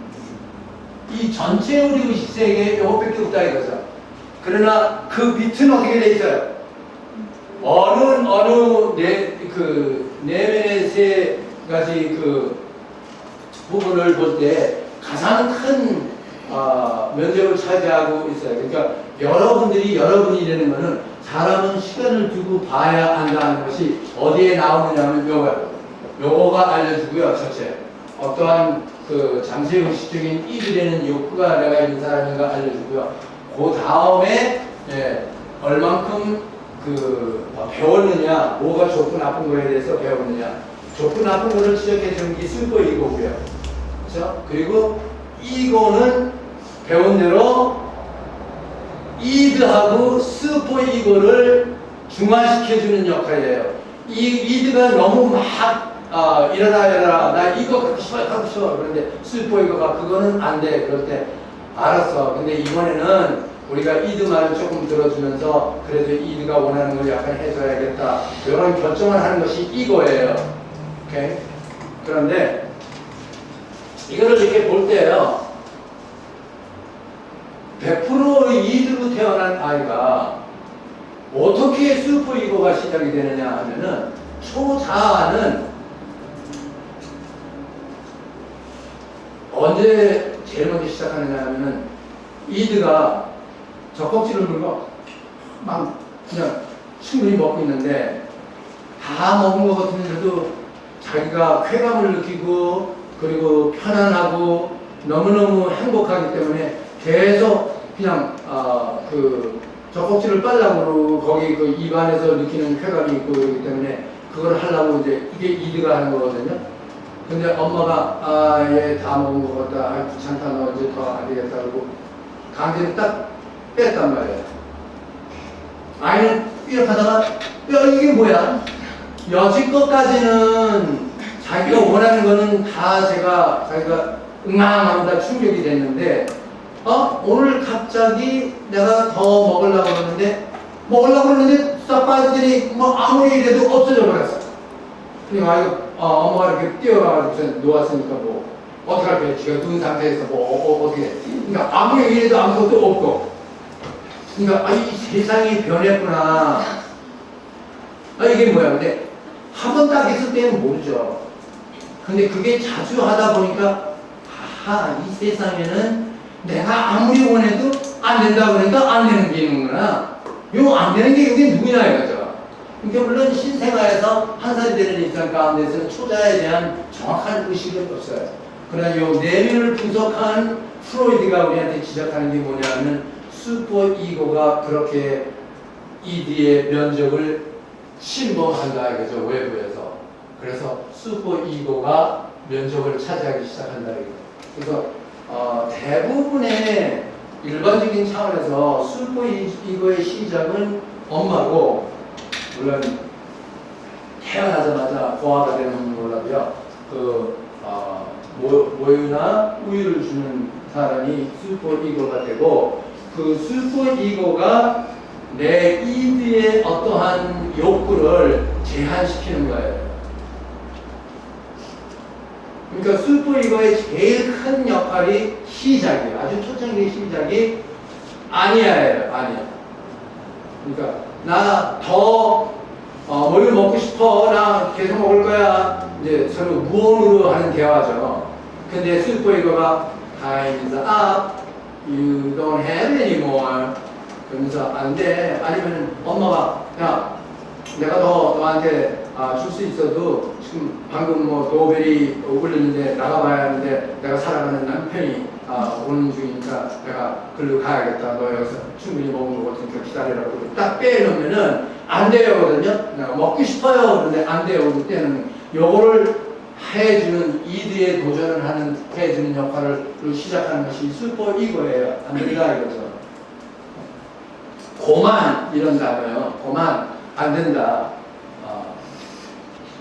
이 전체 우리 의식세계에 요것밖에 없다 이거죠. 그러나 그 밑은 어떻게 돼 있어요? 어느 내면의 세 가지 부분을 볼 때 가장 큰 면적을 차지하고 있어요. 그러니까 여러분이 이러는 거는 사람은 시간을 두고 봐야 한다는 것이 어디에 나오느냐면 요거가 알려주고요. 첫째 어떠한 잠재의식적인 이들에는 욕구가 내가 있는 사람인가 알려주고요. 그 다음에 얼만큼 배웠느냐, 뭐가 좋고 나쁜 거에 대해서 배웠느냐, 좋고 나쁜 거를 지적해 주는 게 슈퍼 이거고요. 그렇죠? 그리고 이거는 배운 대로 이드하고 슈퍼 이거를 중화시켜 주는 역할이에요. 이 이드가 너무 막 일어나 나 이거 갖고 싶어 그런데 슈퍼 이거가 그거는 안 돼. 그럴 때 알았어. 근데 이번에는 우리가 이드 말을 조금 들어주면서 그래도 이드가 원하는 걸 약간 해줘야겠다. 이런 결정을 하는 것이 이거예요. 오케이? 그런데 이거를 이렇게 볼 때요. 100% 이드로 태어난 아이가 어떻게 슈퍼 이거가 시작이 되느냐 하면은 초자아는 언제 제일 먼저 시작하느냐 하면은 이드가 젖꼭지를 물고 막 그냥 충분히 먹고 있는데 다 먹은 것 같으면서도 자기가 쾌감을 느끼고 그리고 편안하고 너무너무 행복하기 때문에 계속 그냥 젖꼭지를 빨라고 거기 입안에서 느끼는 쾌감이 있고 그렇기 때문에 그걸 하려고 이제 이게 이드가 하는 거거든요. 근데 엄마가 얘 다 먹은 것 같다. 귀찮다. 너 이제 더 안 되겠다. 그러고 강제로 딱 뺐단 말이에요. 아이는 이렇게 하다가 이게 뭐야? 여지껏까지는 자기가 원하는 거는 다 자기가 응앙하면 다 충족이 됐는데 오늘 갑자기 내가 더 먹으려고 그러는데 싹 빠지더니 뭐 아무리 이래도 없어져 버렸어. 그러니까 이거 엄마가 이렇게 뛰어가지고 놓았으니까 뭐 어떡할 거야? 지가 누운 상태에서 어떻게 해? 그러니까 아무리 이래도 아무것도 없고. 그러니까 이 세상이 변했구나. 이게 뭐야? 근데 한 번 딱 있을 때는 모르죠. 근데 그게 자주 하다 보니까 이 세상에는 내가 아무리 원해도 안 된다 그러니까 안 되는 게 있는구나. 요 안 되는 게 여기 누구냐 이거죠. 그러니까 물론 신생아에서 한 살이 되는 입장 가운데서는 초자에 대한 정확한 의식은 없어요. 그러나 요 내면을 분석한 프로이드가 우리한테 지적하는 게 뭐냐면 슈퍼 이고가 그렇게 이드의 면적을 침범한다 이거죠. 외부에서. 그래서 슈퍼 이고가 면적을 차지하기 시작한다 이거죠. 그래서 대부분의 일반적인 차원에서 슈퍼 이고의 시작은 엄마고, 물론 태어나자마자 고아가 되는 몰라도요. 모유나 우유를 주는 사람이 슈퍼 이고가 되고, 그 슈퍼 이고가 내 이드의 어떠한 욕구를 제한시키는 거예요. 그러니까 슈퍼 이고의 제일 큰 역할이 시작이에요. 아주 초창기 시작이 아니야예요. 아니야. 그러니까 나 더 뭘 먹고 싶어. 나 계속 먹을 거야. 이제 서로 무언으로 하는 대화죠. 근데 슈퍼 이고가 time is up. You don't have any more. 그러면서 안 돼. 아니면 엄마가 야 내가 너한테 줄 수 있어도 지금 방금 뭐 도벨이 울리는데 나가봐야 하는데 내가 사랑하는 남편이 오는 중이니까 내가 글로 가야겠다. 너 여기서 충분히 먹은 거 같으니까 기다리라고 딱 빼놓으면은 안 돼요거든요. 내가 먹고 싶어요. 그런데 안 돼요. 그때는 요거를 해주는 이드에 도전을 하는 해주는 역할을 시작하는 것이 슈퍼 이거예요. 안 된다 이거죠. 고만 이런 단어요. 고만 안 된다.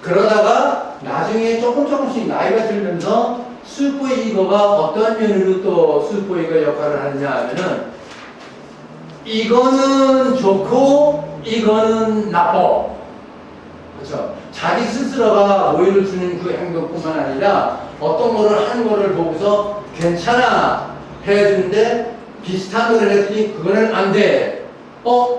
그러다가 나중에 조금씩 나이가 들면서 슈퍼 이거가 어떤 면으로 또 슈퍼 이거 역할을 하느냐 하면은 이거는 좋고 이거는 나빠. 그렇죠? 자기 스스로가 오해를 주는 그 행동뿐만 아니라 어떤 거를 하는 거를 보고서 괜찮아 해주는데 비슷한 거를 했더니 그거는 안 돼.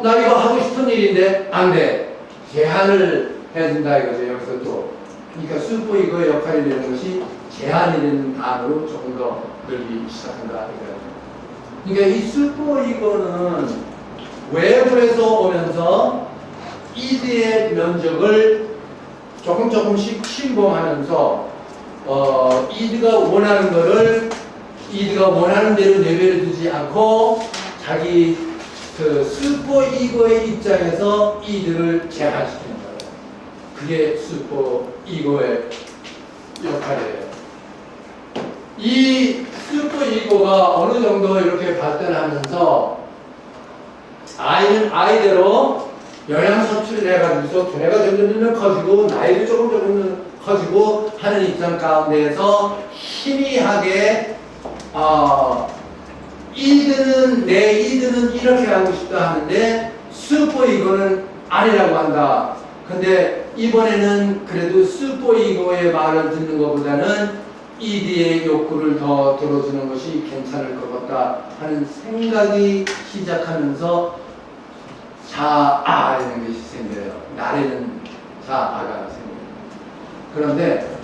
나 이거 하고 싶은 일인데 안 돼. 제한을 해준다 이거죠. 여기서 또. 그러니까 슈퍼 이거의 역할이 되는 것이 제한이 되는 단어로 조금 더 늘기 시작한다 이거죠. 그러니까 이 슈퍼 이거는 외부에서 오면서 이드의 면적을 조금씩 침범하면서 이드가 원하는 거를 이드가 원하는 대로 내버려 두지 않고 자기 그 슈퍼 이거의 입장에서 이들을 제한시키는 거예요. 그게 슈퍼 이거의 역할이에요. 이 슈퍼 이거가 어느 정도 이렇게 발전하면서 아이는 아이대로 영양 섭취를 해가지고서 두뇌가 점점 커지고 나이도 조금 커지고 하는 입장 가운데에서 희미하게 내 이드는 이렇게 하고 싶다 하는데 슈퍼 이거는 아니라고 한다. 근데 이번에는 그래도 슈퍼 이거의 말을 듣는 것보다는 이드의 욕구를 더 들어주는 것이 괜찮을 것 같다 하는 생각이 시작하면서 자아라는 것이 생겨요. 나라는 자아가 생겨요. 그런데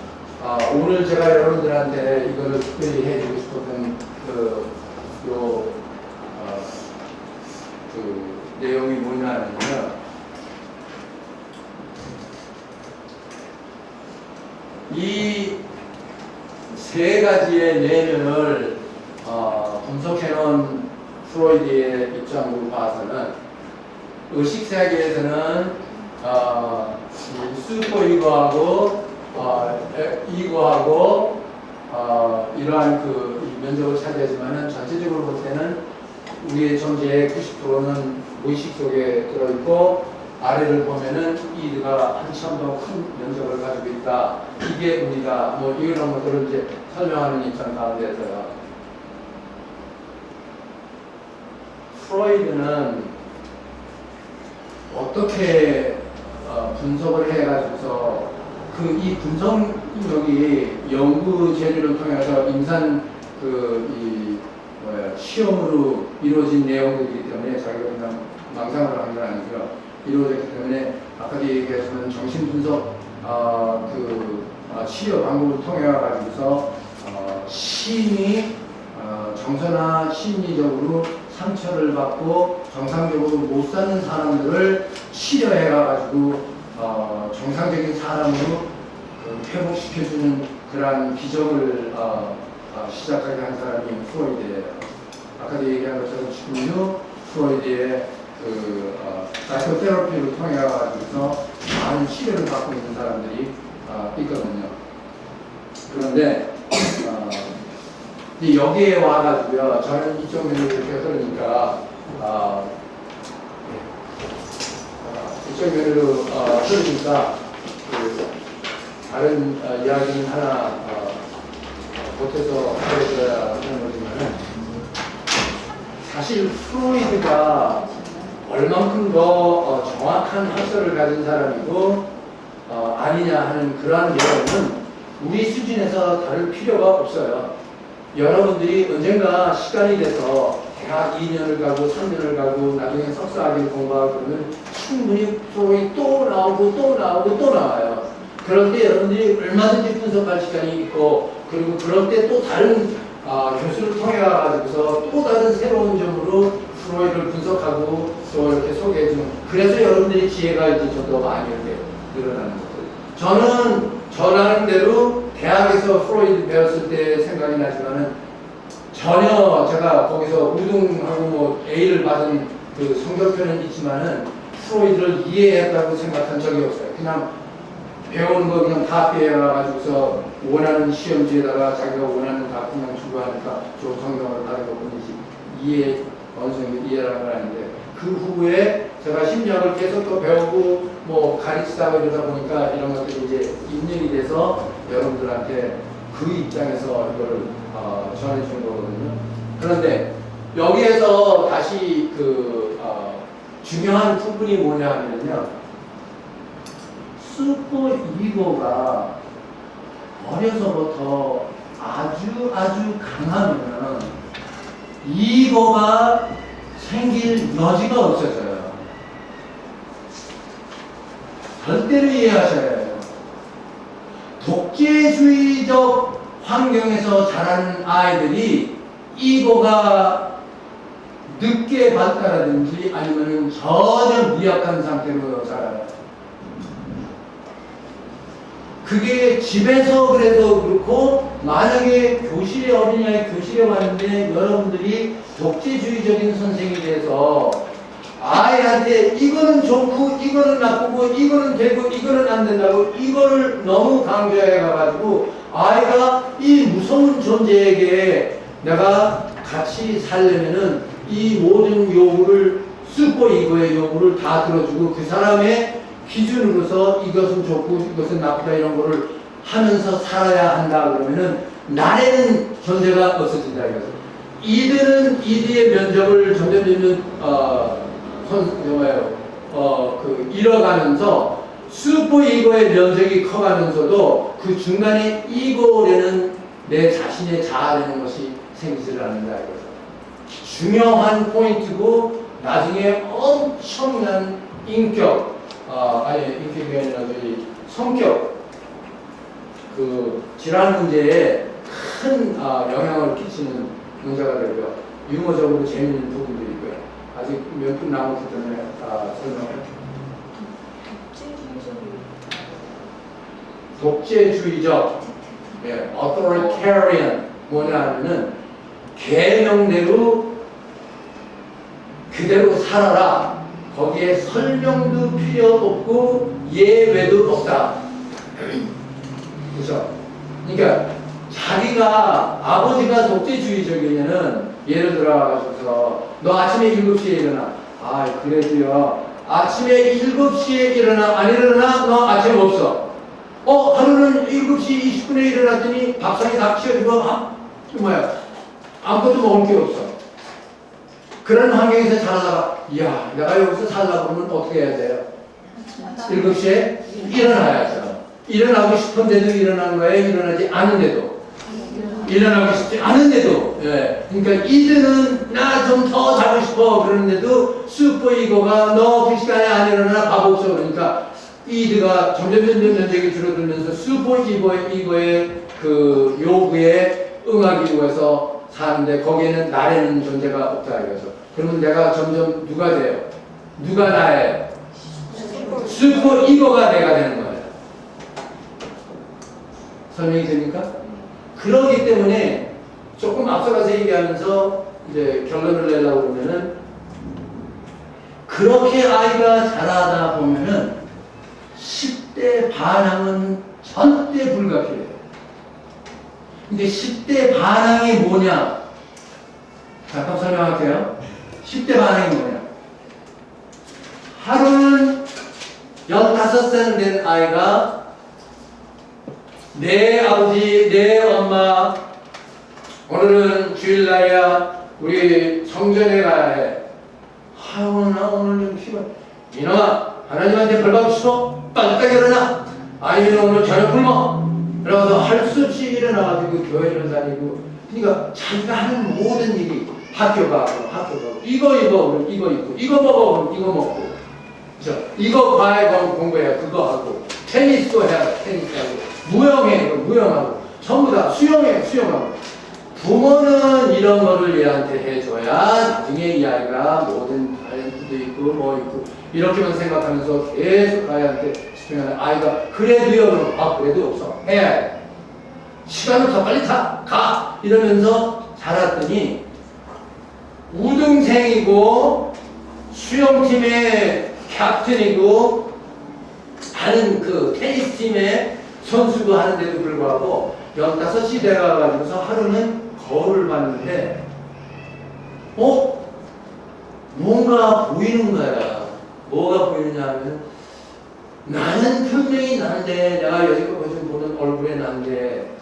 오늘 제가 여러분들한테 이거를 특별히 해주고 싶었던 그 내용이 뭐냐면요. 이 세 가지의 내면을 분석해놓은 프로이드의 입장으로 봐서는 의식세계에서는 슈퍼 이거하고 이거하고 이러한 그 면적을 차지하지만은 전체적으로 볼 때는 우리의 존재의 90%는 무의식 속에 들어있고 아래를 보면은 이드가 한참 더 큰 면적을 가지고 있다. 이게 우리가 뭐 이런 것들을 이제 설명하는 입장 가운데서요. 프로이드는 어떻게 분석을 해가지고서 이 분석력이 연구 재료를 통해서 임산 시험으로 이루어진 내용들이기 때문에 자기가 그냥 망상을 한 건 아니고요. 이루어졌기 때문에 아까도 얘기했지만 정신분석 치료 방법을 통해 가지고서 시인이 정서나 심리적으로 상처를 받고 정상적으로 못 사는 사람들을 치료해 가지고 정상적인 사람으로 회복시켜주는 그러한 기적을 시작하게 한 사람이 프로이드예요. 아까도 얘기한 것처럼 지금도 프로이드의 사이코테라피를 통해 가지고서 많은 치료를 받고 있는 사람들이 있거든요. 그런데 여기에 와가지고요, 저는 이쪽 면을 이렇게 흐르니까 이쪽 면으로 흐르니까 다른 이야기는 하나 못해서 해줘야 하는 거지만은, 사실 프로이드가 얼만큼 더 정확한 학설을 가진 사람이고 아니냐 하는 그러한 내용은 우리 수준에서 다룰 필요가 없어요. 여러분들이 언젠가 시간이 돼서 대학 2년을 가고 3년을 가고 나중에 석사학위를 공부하고 그러면 충분히 프로이드 또 나오고 또 나오고 또 나와요. 그럴 때 여러분들이 얼마든지 분석할 시간이 있고, 그리고 그럴 때 또 다른 교수를 통해 가지고서 또 다른 새로운 점으로 프로이드를 분석하고 또 이렇게 소개해주는, 그래서 여러분들이 지혜가 이제 좀 더 많이 이렇게 늘어나는 거죠. 저는 저 나름대로 대학에서 프로이드 배웠을 때 생각이 나지만은 전혀 제가 거기서 우등하고 뭐 A를 받은 그 성적표는 있지만은 프로이드를 이해했다고 생각한 적이 없어요. 그냥 배우는 거 그냥 다 배워가지고서 원하는 시험지에다가 자기가 원하는 다 그냥 주고 하니까 좋은 성적을 받은 것 뿐이지 어느 정도 이해를 한 건 아닌데, 그 후에 제가 심리학을 계속 또 배우고 뭐 가르치다가 이러다 보니까 이런 것들이 이제 입력이 돼서 여러분들한테 그 입장에서 이걸 전해주는 거거든요. 그런데 여기에서 다시 중요한 부분이 뭐냐 하면요, 슈퍼 이고가 어려서부터 아주 강하면 이고가 생길 여지가 없어져요. 절대로 이해하셔야 해요. 독재주의적 환경에서 자라는 아이들이 이고가 늦게 발달하든지 아니면 전혀 미약한 상태로 자라요. 그게 집에서 그래도 그렇고, 만약에 어린이날 교실에 왔는데 여러분들이 독재주의적인 선생이 돼서 아이한테 이거는 좋고 이거는 나쁘고 이거는 되고 이거는 안 된다고 이거를 너무 강조해 가지고 아이가 이 무서운 존재에게 내가 같이 살려면은 이 모든 요구를, 슈퍼 이거의 요구를 다 들어주고 그 사람의 기준으로서 이것은 좋고 이것은 나쁘다 이런 거를 하면서 살아야 한다 그러면은 나라는 존재가 없어진다 이거죠. 이들의 면적을 점점 잃어가면서 슈퍼 이고의 면적이 커가면서도 그 중간에 이고라는 내 자신의 자아라는 것이 생기지를 않는다 이거죠. 중요한 포인트고 나중에 엄청난 인격이 아니라 성격 질환 문제에 큰 영향을 끼치는 문제가 되고요. 유머적으로 재미있는 부분도 있고요. 아직 몇 분 남았기 때문에 설명할게요. 독재주의적, authoritarian 뭐냐 하면은 계명대로 그대로 살아라. 거기에 설명도 필요 없고 예외도 없다. 그렇죠? 그러니까 자기가 아버지가 독재주의적이면은 예를 들어가지고서 너 아침에 7시에 일어나. 그래도요 아침에 7시에 일어나 안 일어나? 너 아침 없어. 하루는 7시 20분에 일어났더니 밥상에 다 치워지고 아무것도 먹을 게 없어. 그런 환경에서 자라다가 이야 내가 여기서 살려고 그러면 어떻게 해야 돼요? 7시에 일어나야죠. 일어나고 싶은데도 일어나는 거예요? 일어나지 않은데도? 일어나고 싶지 않은데도. 예. 그러니까 이드는 나 좀 더 자고 싶어 그러는데도 슈퍼 이거가 너 그 시간에 안 일어나 바보 없어 그러니까 이드가 점점 면적이 줄어들면서 슈퍼 이거의 그 요구에 응하기 위해서 사는데 거기에는 나라는 존재가 없다 이거죠. 그러면 내가 점점 누가 돼요? 누가 나예요? 슈퍼 이거가 내가 되는 거예요. 설명이 됩니까? 그러기 때문에 조금 앞서가서 얘기하면서 이제 결론을 내려고 그러면은 그렇게 아이가 자라다 보면은 10대 반항은 절대 불가피해요. 근데 10대 반항이 뭐냐? 잠깐 설명할게요. 10대 반항이 뭐냐? 하루는 15살 된 아이가 내 아버지, 내 엄마, 오늘은 주일날이야. 우리 성전에 가야 해. 아유, 나 오늘 좀 피곤해. 이놈아, 하나님한테 벌받고 싶어? 빨리 일어나. 아니면 오늘 저녁 굶어. 그러면서 할 수 없이 일어나가지고 교회를 다니고. 그러니까 자기가 하는 모든 일이 학교 가고, 이거 입고, 이거 먹어, 이거 먹고. 그렇죠? 이거 과외 공부해, 그거 하고. 테니스도 해야 돼, 테니스하고. 무용해, 무용하고. 전부 다 수영해, 수영하고. 부모는 이런 거를 얘한테 해줘야 나중에 이 아이가 모든 탤런트도 있고 뭐 있고 이렇게만 생각하면서 계속 아이한테 집중하는 아이가 그래도요 그럼 그래도 없어 해야 해 시간을 더 빨리 가 이러면서 자랐더니 우등생이고 수영팀의 캡틴이고 하는 그 테니스 팀의 선수도 하는데도 불구하고 15시 돼가지고서 하루는 거울을 봤는데 뭔가 보이는 거야. 뭐가 보이느냐 하면 나는 분명히 난데 내가 여지껏 보는 얼굴에 난데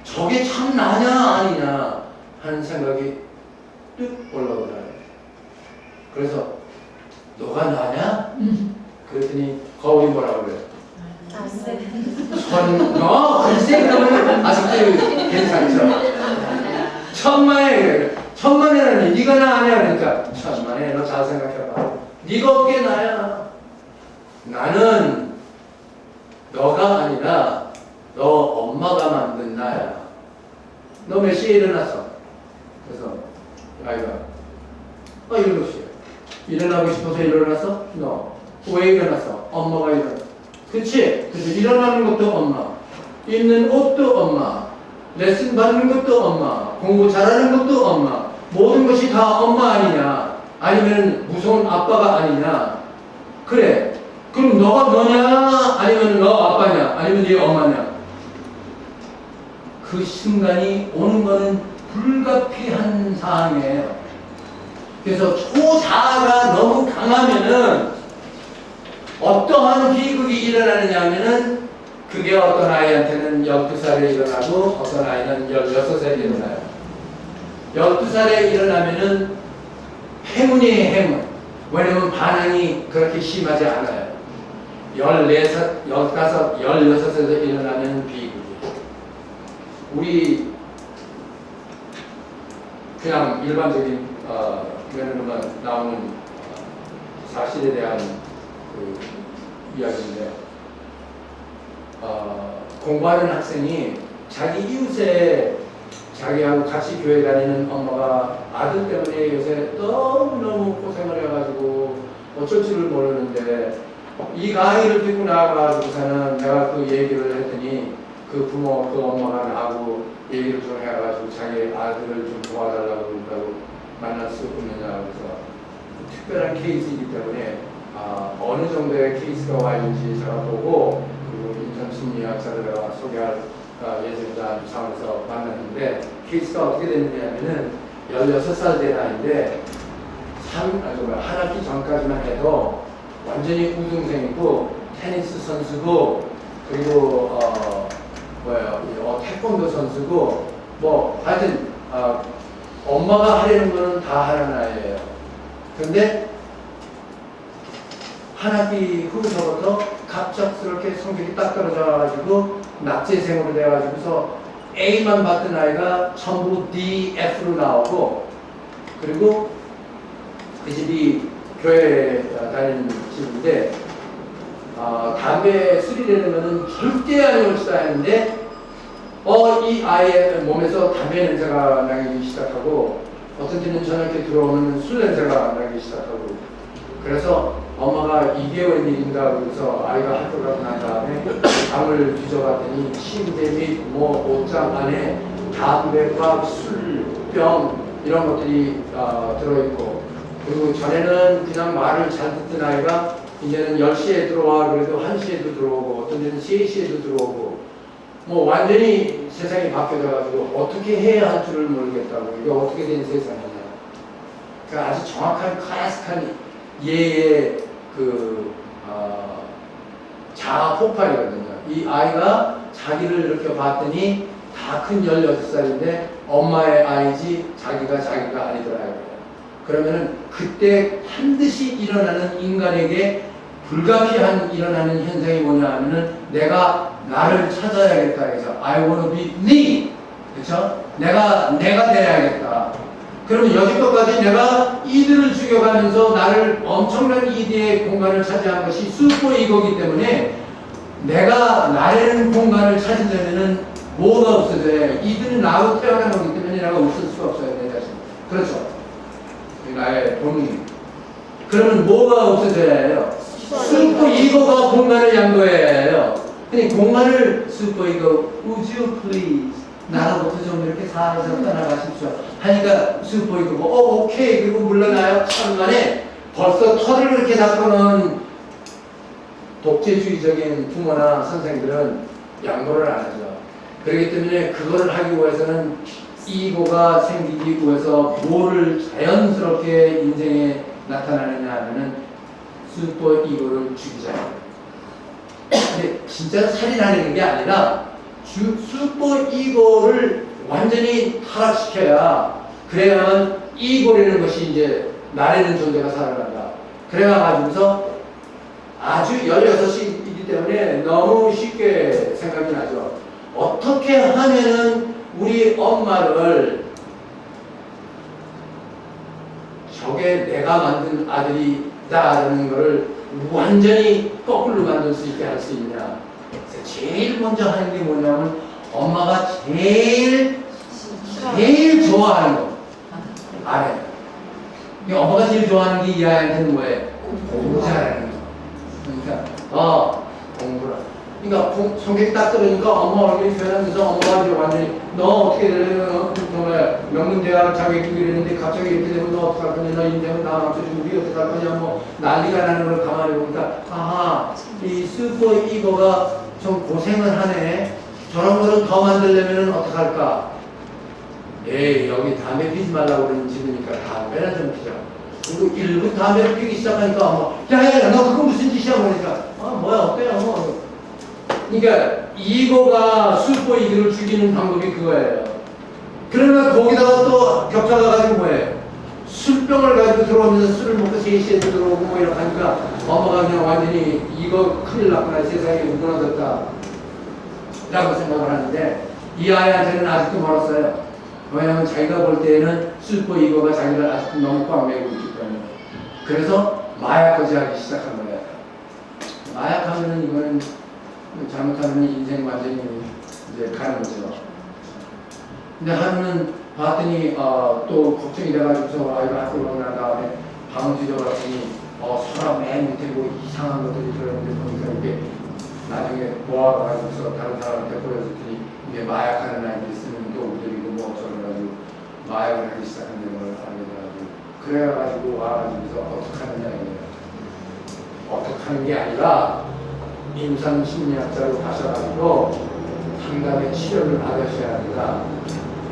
저게 참 나냐 아니냐 하는 생각이 뚝 올라오더라고요. 그래서 너가 나냐? 그랬더니 거울이 뭐라고 그래요? 글쎄 그러면 아직도 괜찮죠. 천만에는 네가 나 아니야 그러니까 천만에 너 잘 생각해봐. 네가 어떻게 나야? 나는 너가 아니라 너 엄마가 만든 나야. 너 몇 시에 일어났어? 그래서 아이가 7시에 일어나고 싶어서 일어났어? 너 왜 일어났어? 엄마가 일어났어. 그치? 그래서 일어나는 것도 엄마, 입는 옷도 엄마, 레슨 받는 것도 엄마, 공부 잘하는 것도 엄마, 모든 것이 다 엄마 아니냐? 아니면 무서운 아빠가 아니냐? 그래. 그럼 너가 너냐? 아니면 너 아빠냐? 아니면 네 엄마냐? 그 순간이 오는 거는 불가피한 상황이에요. 그래서 초자아가 너무 강하면은 어떠한 비극이 일어나느냐 하면은 그게 어떤 아이한테는 12살에 일어나고 어떤 아이는 16살에 일어나요. 12살에 일어나면은 행운이에요, 행운. 왜냐면 반항이 그렇게 심하지 않아요. 14살, 15, 16에서 일어나면 비극이에요. 우리 그냥 일반적인 면으로만 나오는 사실에 대한 그 이야기인데 공부하는 학생이 자기 이웃에 자기하고 같이 교회 다니는 엄마가 아들 때문에 요새 너무너무 고생을 해가지고 어쩔 줄을 모르는데 이 강의를 듣고 나와가지고서는 내가 그 얘기를 했더니 그 부모, 그 엄마가 나하고 얘기를 좀 해가지고 자기 아들을 좀 도와달라고 그런다고 만날 수 없느냐 그래서 특별한 케이스이기 때문에 어느 정도의 케이스가 와 있는지 제가 보고 그리고 인턴 심리학자를 내가 소개할 예정자 상황에서 만났는데 케이스가 어떻게 되느냐면은 16살 된 아이인데 한 학기 전까지만 해도 완전히 우등생이고 테니스 선수고 그리고 태권도 선수고 뭐 하여튼 엄마가 하려는 거는 다 하는 아이예요. 그런데 한 학기 후부터부터 갑작스럽게 성적이 딱 떨어져가지고 낙제생으로 돼가지고서 A만 받던 아이가 전부 D, F로 나오고, 그리고 그 집이 교회 다니는 집인데 담배 수리되는 거는 절대 아니올지도 했는데 이 아이의 몸에서 담배 냄새가 나기 시작하고 어떤 때는 저녁에 들어오는 술 냄새가 나기 시작하고, 그래서 엄마가 이게 웬일인가 그래서 아이가 학교 가고 난 다음에 방을 뒤져봤더니 침대 및 옷장 안에 담배과 술병 이런 것들이 들어있고, 그리고 전에는 그냥 말을 잘 듣던 아이가 이제는 10시에 들어와 그래도 1시에도 들어오고 어떤 데는 3시에도 들어오고 완전히 세상이 바뀌어져가지고 어떻게 해야 할 줄을 모르겠다고. 이게 어떻게 된 세상이냐. 그러니까 아주 정확한 클래식한 얘의 자아 폭발이거든요. 이 아이가 자기를 이렇게 봤더니 다 큰 16살인데 엄마의 아이지 자기가 아니더라고요. 그러면은 그때 반드시 일어나는 인간에게 불가피한 일어나는 현상이 뭐냐 하면은 내가 나를 찾아야겠다 해서 I want to be me. 그렇죠? 내가 돼야겠다. 그러면 여지껏까지 내가 이들을 죽여가면서 나를 엄청난 이들의 공간을 차지한 것이 슈퍼 이거기 때문에 내가 나라는 공간을 찾으려면은 뭐가 없어져야 해. 이들은 나하고 태어난 거기 때문에 내가 없을 수가 없어요. 내 자신. 그렇죠? 나의 본능. 그러면 뭐가 없어져야 해요? 슈퍼 이거가 공간을 양보해야 해요. 근데 공간을 슈퍼 이거 Would you please 나라부터 좀 이렇게 살살 떠나가십시오 하니까 슈퍼 이거고 오케이 그리고 물러나요. 천만에 벌써 털을 그렇게 닦아놓은 독재주의적인 부모나 선생들은 양보를 안 하죠. 그렇기 때문에 그거를 하기 위해서는 이고가 생기기 위해서 뭐를 자연스럽게 인생에 나타나느냐 하면은 슈퍼 이고를 죽이자. 근데 진짜 살인하려는 게 아니라 슈퍼 이고를 완전히 타락시켜야 그래야만 이고라는 것이 이제 나라는 존재가 살아난다. 그래가지고서 아주 16이기 때문에 너무 쉽게 생각이 나죠. 어떻게 하면은 우리 엄마를 저게 내가 만든 아들이다라는 것을 완전히 거꾸로 만들 수 있게 할 수 있냐. 제일 먼저 하는 게 뭐냐면 엄마가 제일 좋아하는 거 알아요. 엄마가 제일 좋아하는 게 이 아이한테는 뭐예요? 공부 잘하는 거. 그러니까 공부라. 그러니까 성격이 딱 들으니까 엄마 얼굴이 변하면서 엄마가 이제 완전히 너 어떻게 되려면 정말 명문대학 자격 주기로 했는데 갑자기 이렇게 되면 너 어떡할 거냐, 너 인생은 다 망쳐주고 우리 어떡할 거냐, 뭐 난리가 나는 걸 가만히 보니까 아하 이 슈퍼 이거가 좀 고생을 하네. 저런 거를 더 만들려면 어떡할까? 에이 여기 담배 피지 말라고 그러는 집이니까 담배나 좀 피자. 그리고 일부 담배를 피기 시작하니까 야야야 너 그거 무슨 짓이야 그러니까 뭐야 어때요? 그러니까 이거가 슈퍼 이거를 죽이는 방법이 그거예요. 그러면 거기다가 또 격차가 가지고 뭐예요? 술병을 가지고 들어오면서 술을 먹고 3시에 들어오고 뭐 이렇게 하니까 엄마가 그냥 완전히 이거 큰일 났구나 세상이 무너졌다 라고 생각을 하는데 이 아이한테는 아직도 멀었어요. 왜냐하면 자기가 볼 때에는 슈퍼 이거가 자기를 아직도 너무 꽉 메고 있기 때문에. 그래서 마약까지 하기 시작한 거예요. 마약하면은 이거는 잘못하면 인생 완전히 이제 가는 거죠. 근데 하루는 봤더니 또 걱정이 돼가지고서 아이가 학교 오고 난 다음에 방을 뒤져봤더니 서랍 맨 밑에 뭐 이상한 것들이 들어있는데 보니까 이게 나중에 모아가지고서 다른 사람한테 보여줬더니 이게 마약하는 아이들이 쓰는 도구들이고 뭐 어쩌고저쩌고 마약을 하기 시작한다는 걸 알게 돼가지고 그래가지고 와가지고서 어떻게 하느냐 이거예요. 어떻게 하는 게 아니라 임상 심리학자로 가셔가지고 상담의 치료를 받으셔야 합니다.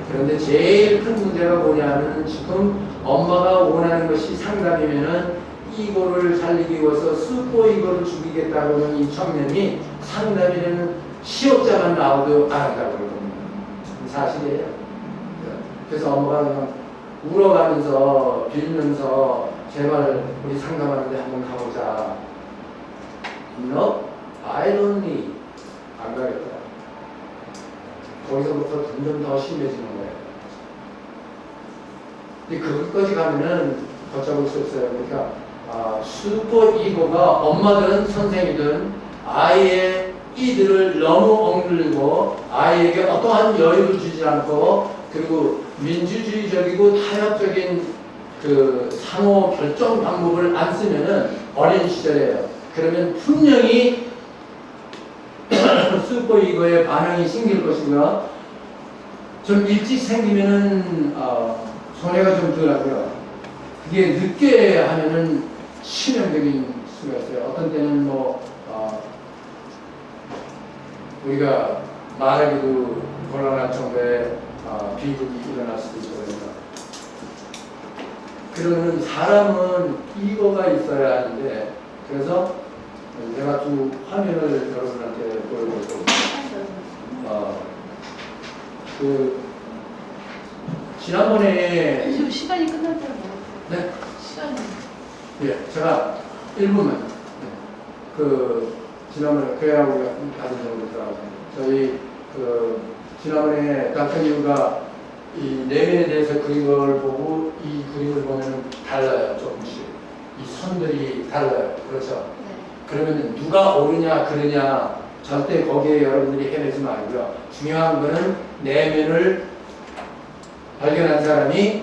그런데 제일 큰 문제가 뭐냐면 지금 엄마가 원하는 것이 상담이면은 이거를 살리기 위해서 슈퍼 이거를 죽이겠다고 하는 이 청년이 상담이라는 시업자만 나오도 안 한다고 그러거든요. 사실이에요. 그래서 엄마가 그냥 울어가면서 빌면서 제발 우리 상담하는데 한번 가보자. No, I don't need. 안 가겠다. 거기서부터 점점 더 심해지는 거예요. 근데 그것까지 가면은 걷잡을 수 없어요. 그러니까 슈퍼 이고가 엄마든 선생이든 아이의 이들을 너무 억눌리고 아이에게 어떠한 여유를 주지 않고 그리고 민주주의적이고 타협적인 그 상호 결정 방법을 안 쓰면은 어린 시절이에요. 그러면 분명히 슈퍼 이고의 반응이 생길 것이고요. 좀 일찍 생기면은 손해가 좀 덜하고요. 그게 늦게 하면은 치명적인 수가 있어요. 어떤 때는 우리가 말하기도 곤란할 정도의 비극이 일어날 수도 있거든요. 그러면 사람은 이거가 있어야 하는데, 그래서 제가 두 화면을 여러분한테 보여드릴 겁니다. 지난번에 지금 시간이 끝날 때가 네? 시간이 예, 제가 1분만 지난번에 교회하고 가진 정도 들어가서 저희 지난번에 닥터님과 이 내면에 대해서 그림을 보고 이 그림을 보면 달라요. 조금씩 이 선들이 달라요. 그렇죠? 네. 그러면 누가 옳으냐 그르냐 절대 거기에 여러분들이 헤매지 말고요. 중요한 거는 내면을 발견한 사람이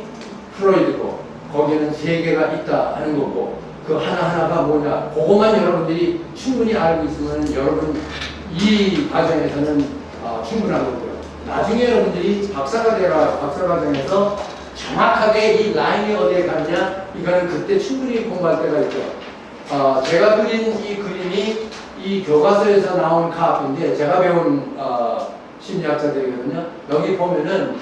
프로이드고 거기에는 세계가 있다 하는 거고 그 하나하나가 뭐냐 그것만 여러분들이 충분히 알고 있으면 여러분 이 과정에서는 충분한 거고요. 나중에 여러분들이 박사과정에서 정확하게 이 라인이 어디에 갔냐 이거는 그때 충분히 공부할 때가 있죠. 제가 그린 이 그림이 이 교과서에서 나온 카페인데 제가 배운 심리학자들이거든요. 여기 보면은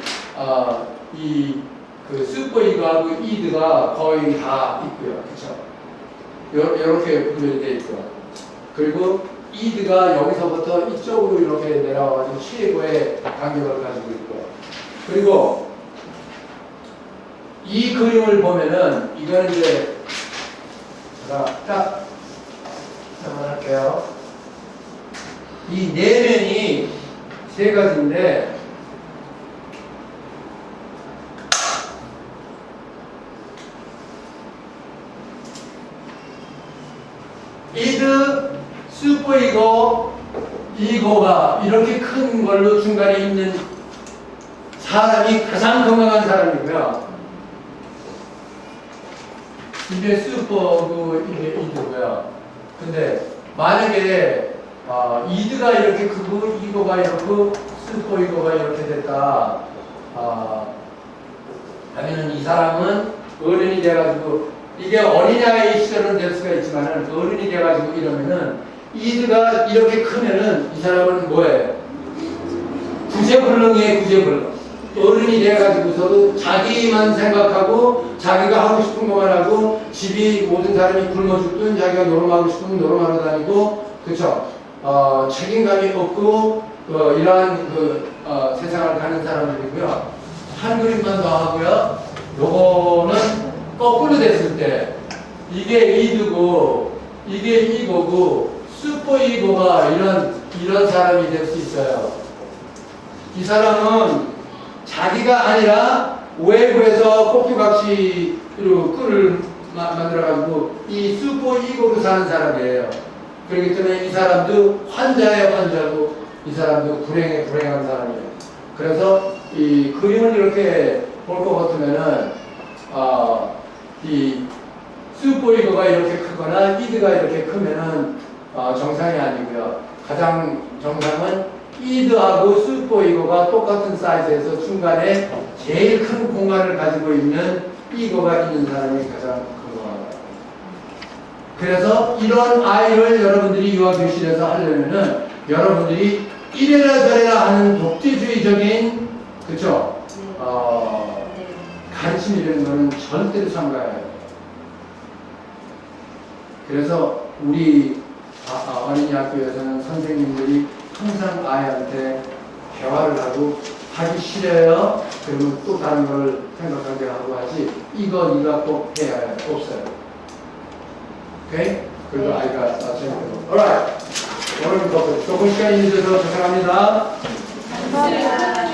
그 슈퍼이거하고 이드가 거의 다 있고요. 그쵸? 이렇게 분열이 되어 있고요. 그리고 이드가 여기서부터 이쪽으로 이렇게 내려와가지고 최고의 간격을 가지고 있고요. 그리고 이 그림을 보면은 이거는 이제 제가 딱 한번 할게요. 이 내면이 세 가지인데 이드, 슈퍼이고, 이고가 이렇게 큰 걸로 중간에 있는 사람이 가장 건강한 사람이고요. 이게 이게 이드고요. 근데 만약에 이드가 이렇게 크고 이고가 이렇고 슈퍼이고가 이렇게 됐다 하면은 이 사람은 어른이 돼가지고 이게 어린아이 시절은 될 수가 있지만 어른이 돼가지고 이러면은 이드가 이렇게 크면은 이 사람은 뭐예요? 구제불능이에요. 구제불능. 어른이 돼가지고서도 자기만 생각하고 자기가 하고 싶은 것만 하고 집이 모든 사람이 굶어 죽든 자기가 노름하고 싶으면 노름하러 다니고 그쵸? 책임감이 없고 이러한 세상을 가는 사람들이고요. 한 그림만 더 하고요. 요거는 거꾸로 됐을 때 이게 이드고 이게 이고고 슈퍼 이고가 이런 사람이 될 수 있어요. 이 사람은 자기가 아니라 외부에서 꼭지각시로 끈을 만들어가지고 이 슈퍼 이고로 사는 사람이에요. 그렇기 때문에 이 사람도 환자의 환자고 이 사람도 불행한 사람이에요. 그래서 이 그림을 이렇게 볼 것 같으면은 이 슈퍼이거가 이렇게 크거나 이드가 이렇게 크면은 정상이 아니고요. 가장 정상은 이드하고 슈퍼이거가 똑같은 사이즈에서 중간에 제일 큰 공간을 가지고 있는 이거가 있는 사람이 가장 건강하다. 그래서 이런 아이를 여러분들이 유아교실에서 하려면은 여러분들이 이래라 저래라 하는 독재주의적인 그쵸? 가르침이라는 거는 절대로 삼가해요. 그래서 우리 어린이 학교에서는 선생님들이 항상 아이한테 대화를 하고 하기 싫어요. 그러면 또 다른 걸 생각하게 하고 하지. 이거 네가 꼭 해야 해. 없어요. 오케이? 그리고 아이가 생각해요. alright. 오늘 조금 시간이 늦어서 죄송합니다. 감사합니다.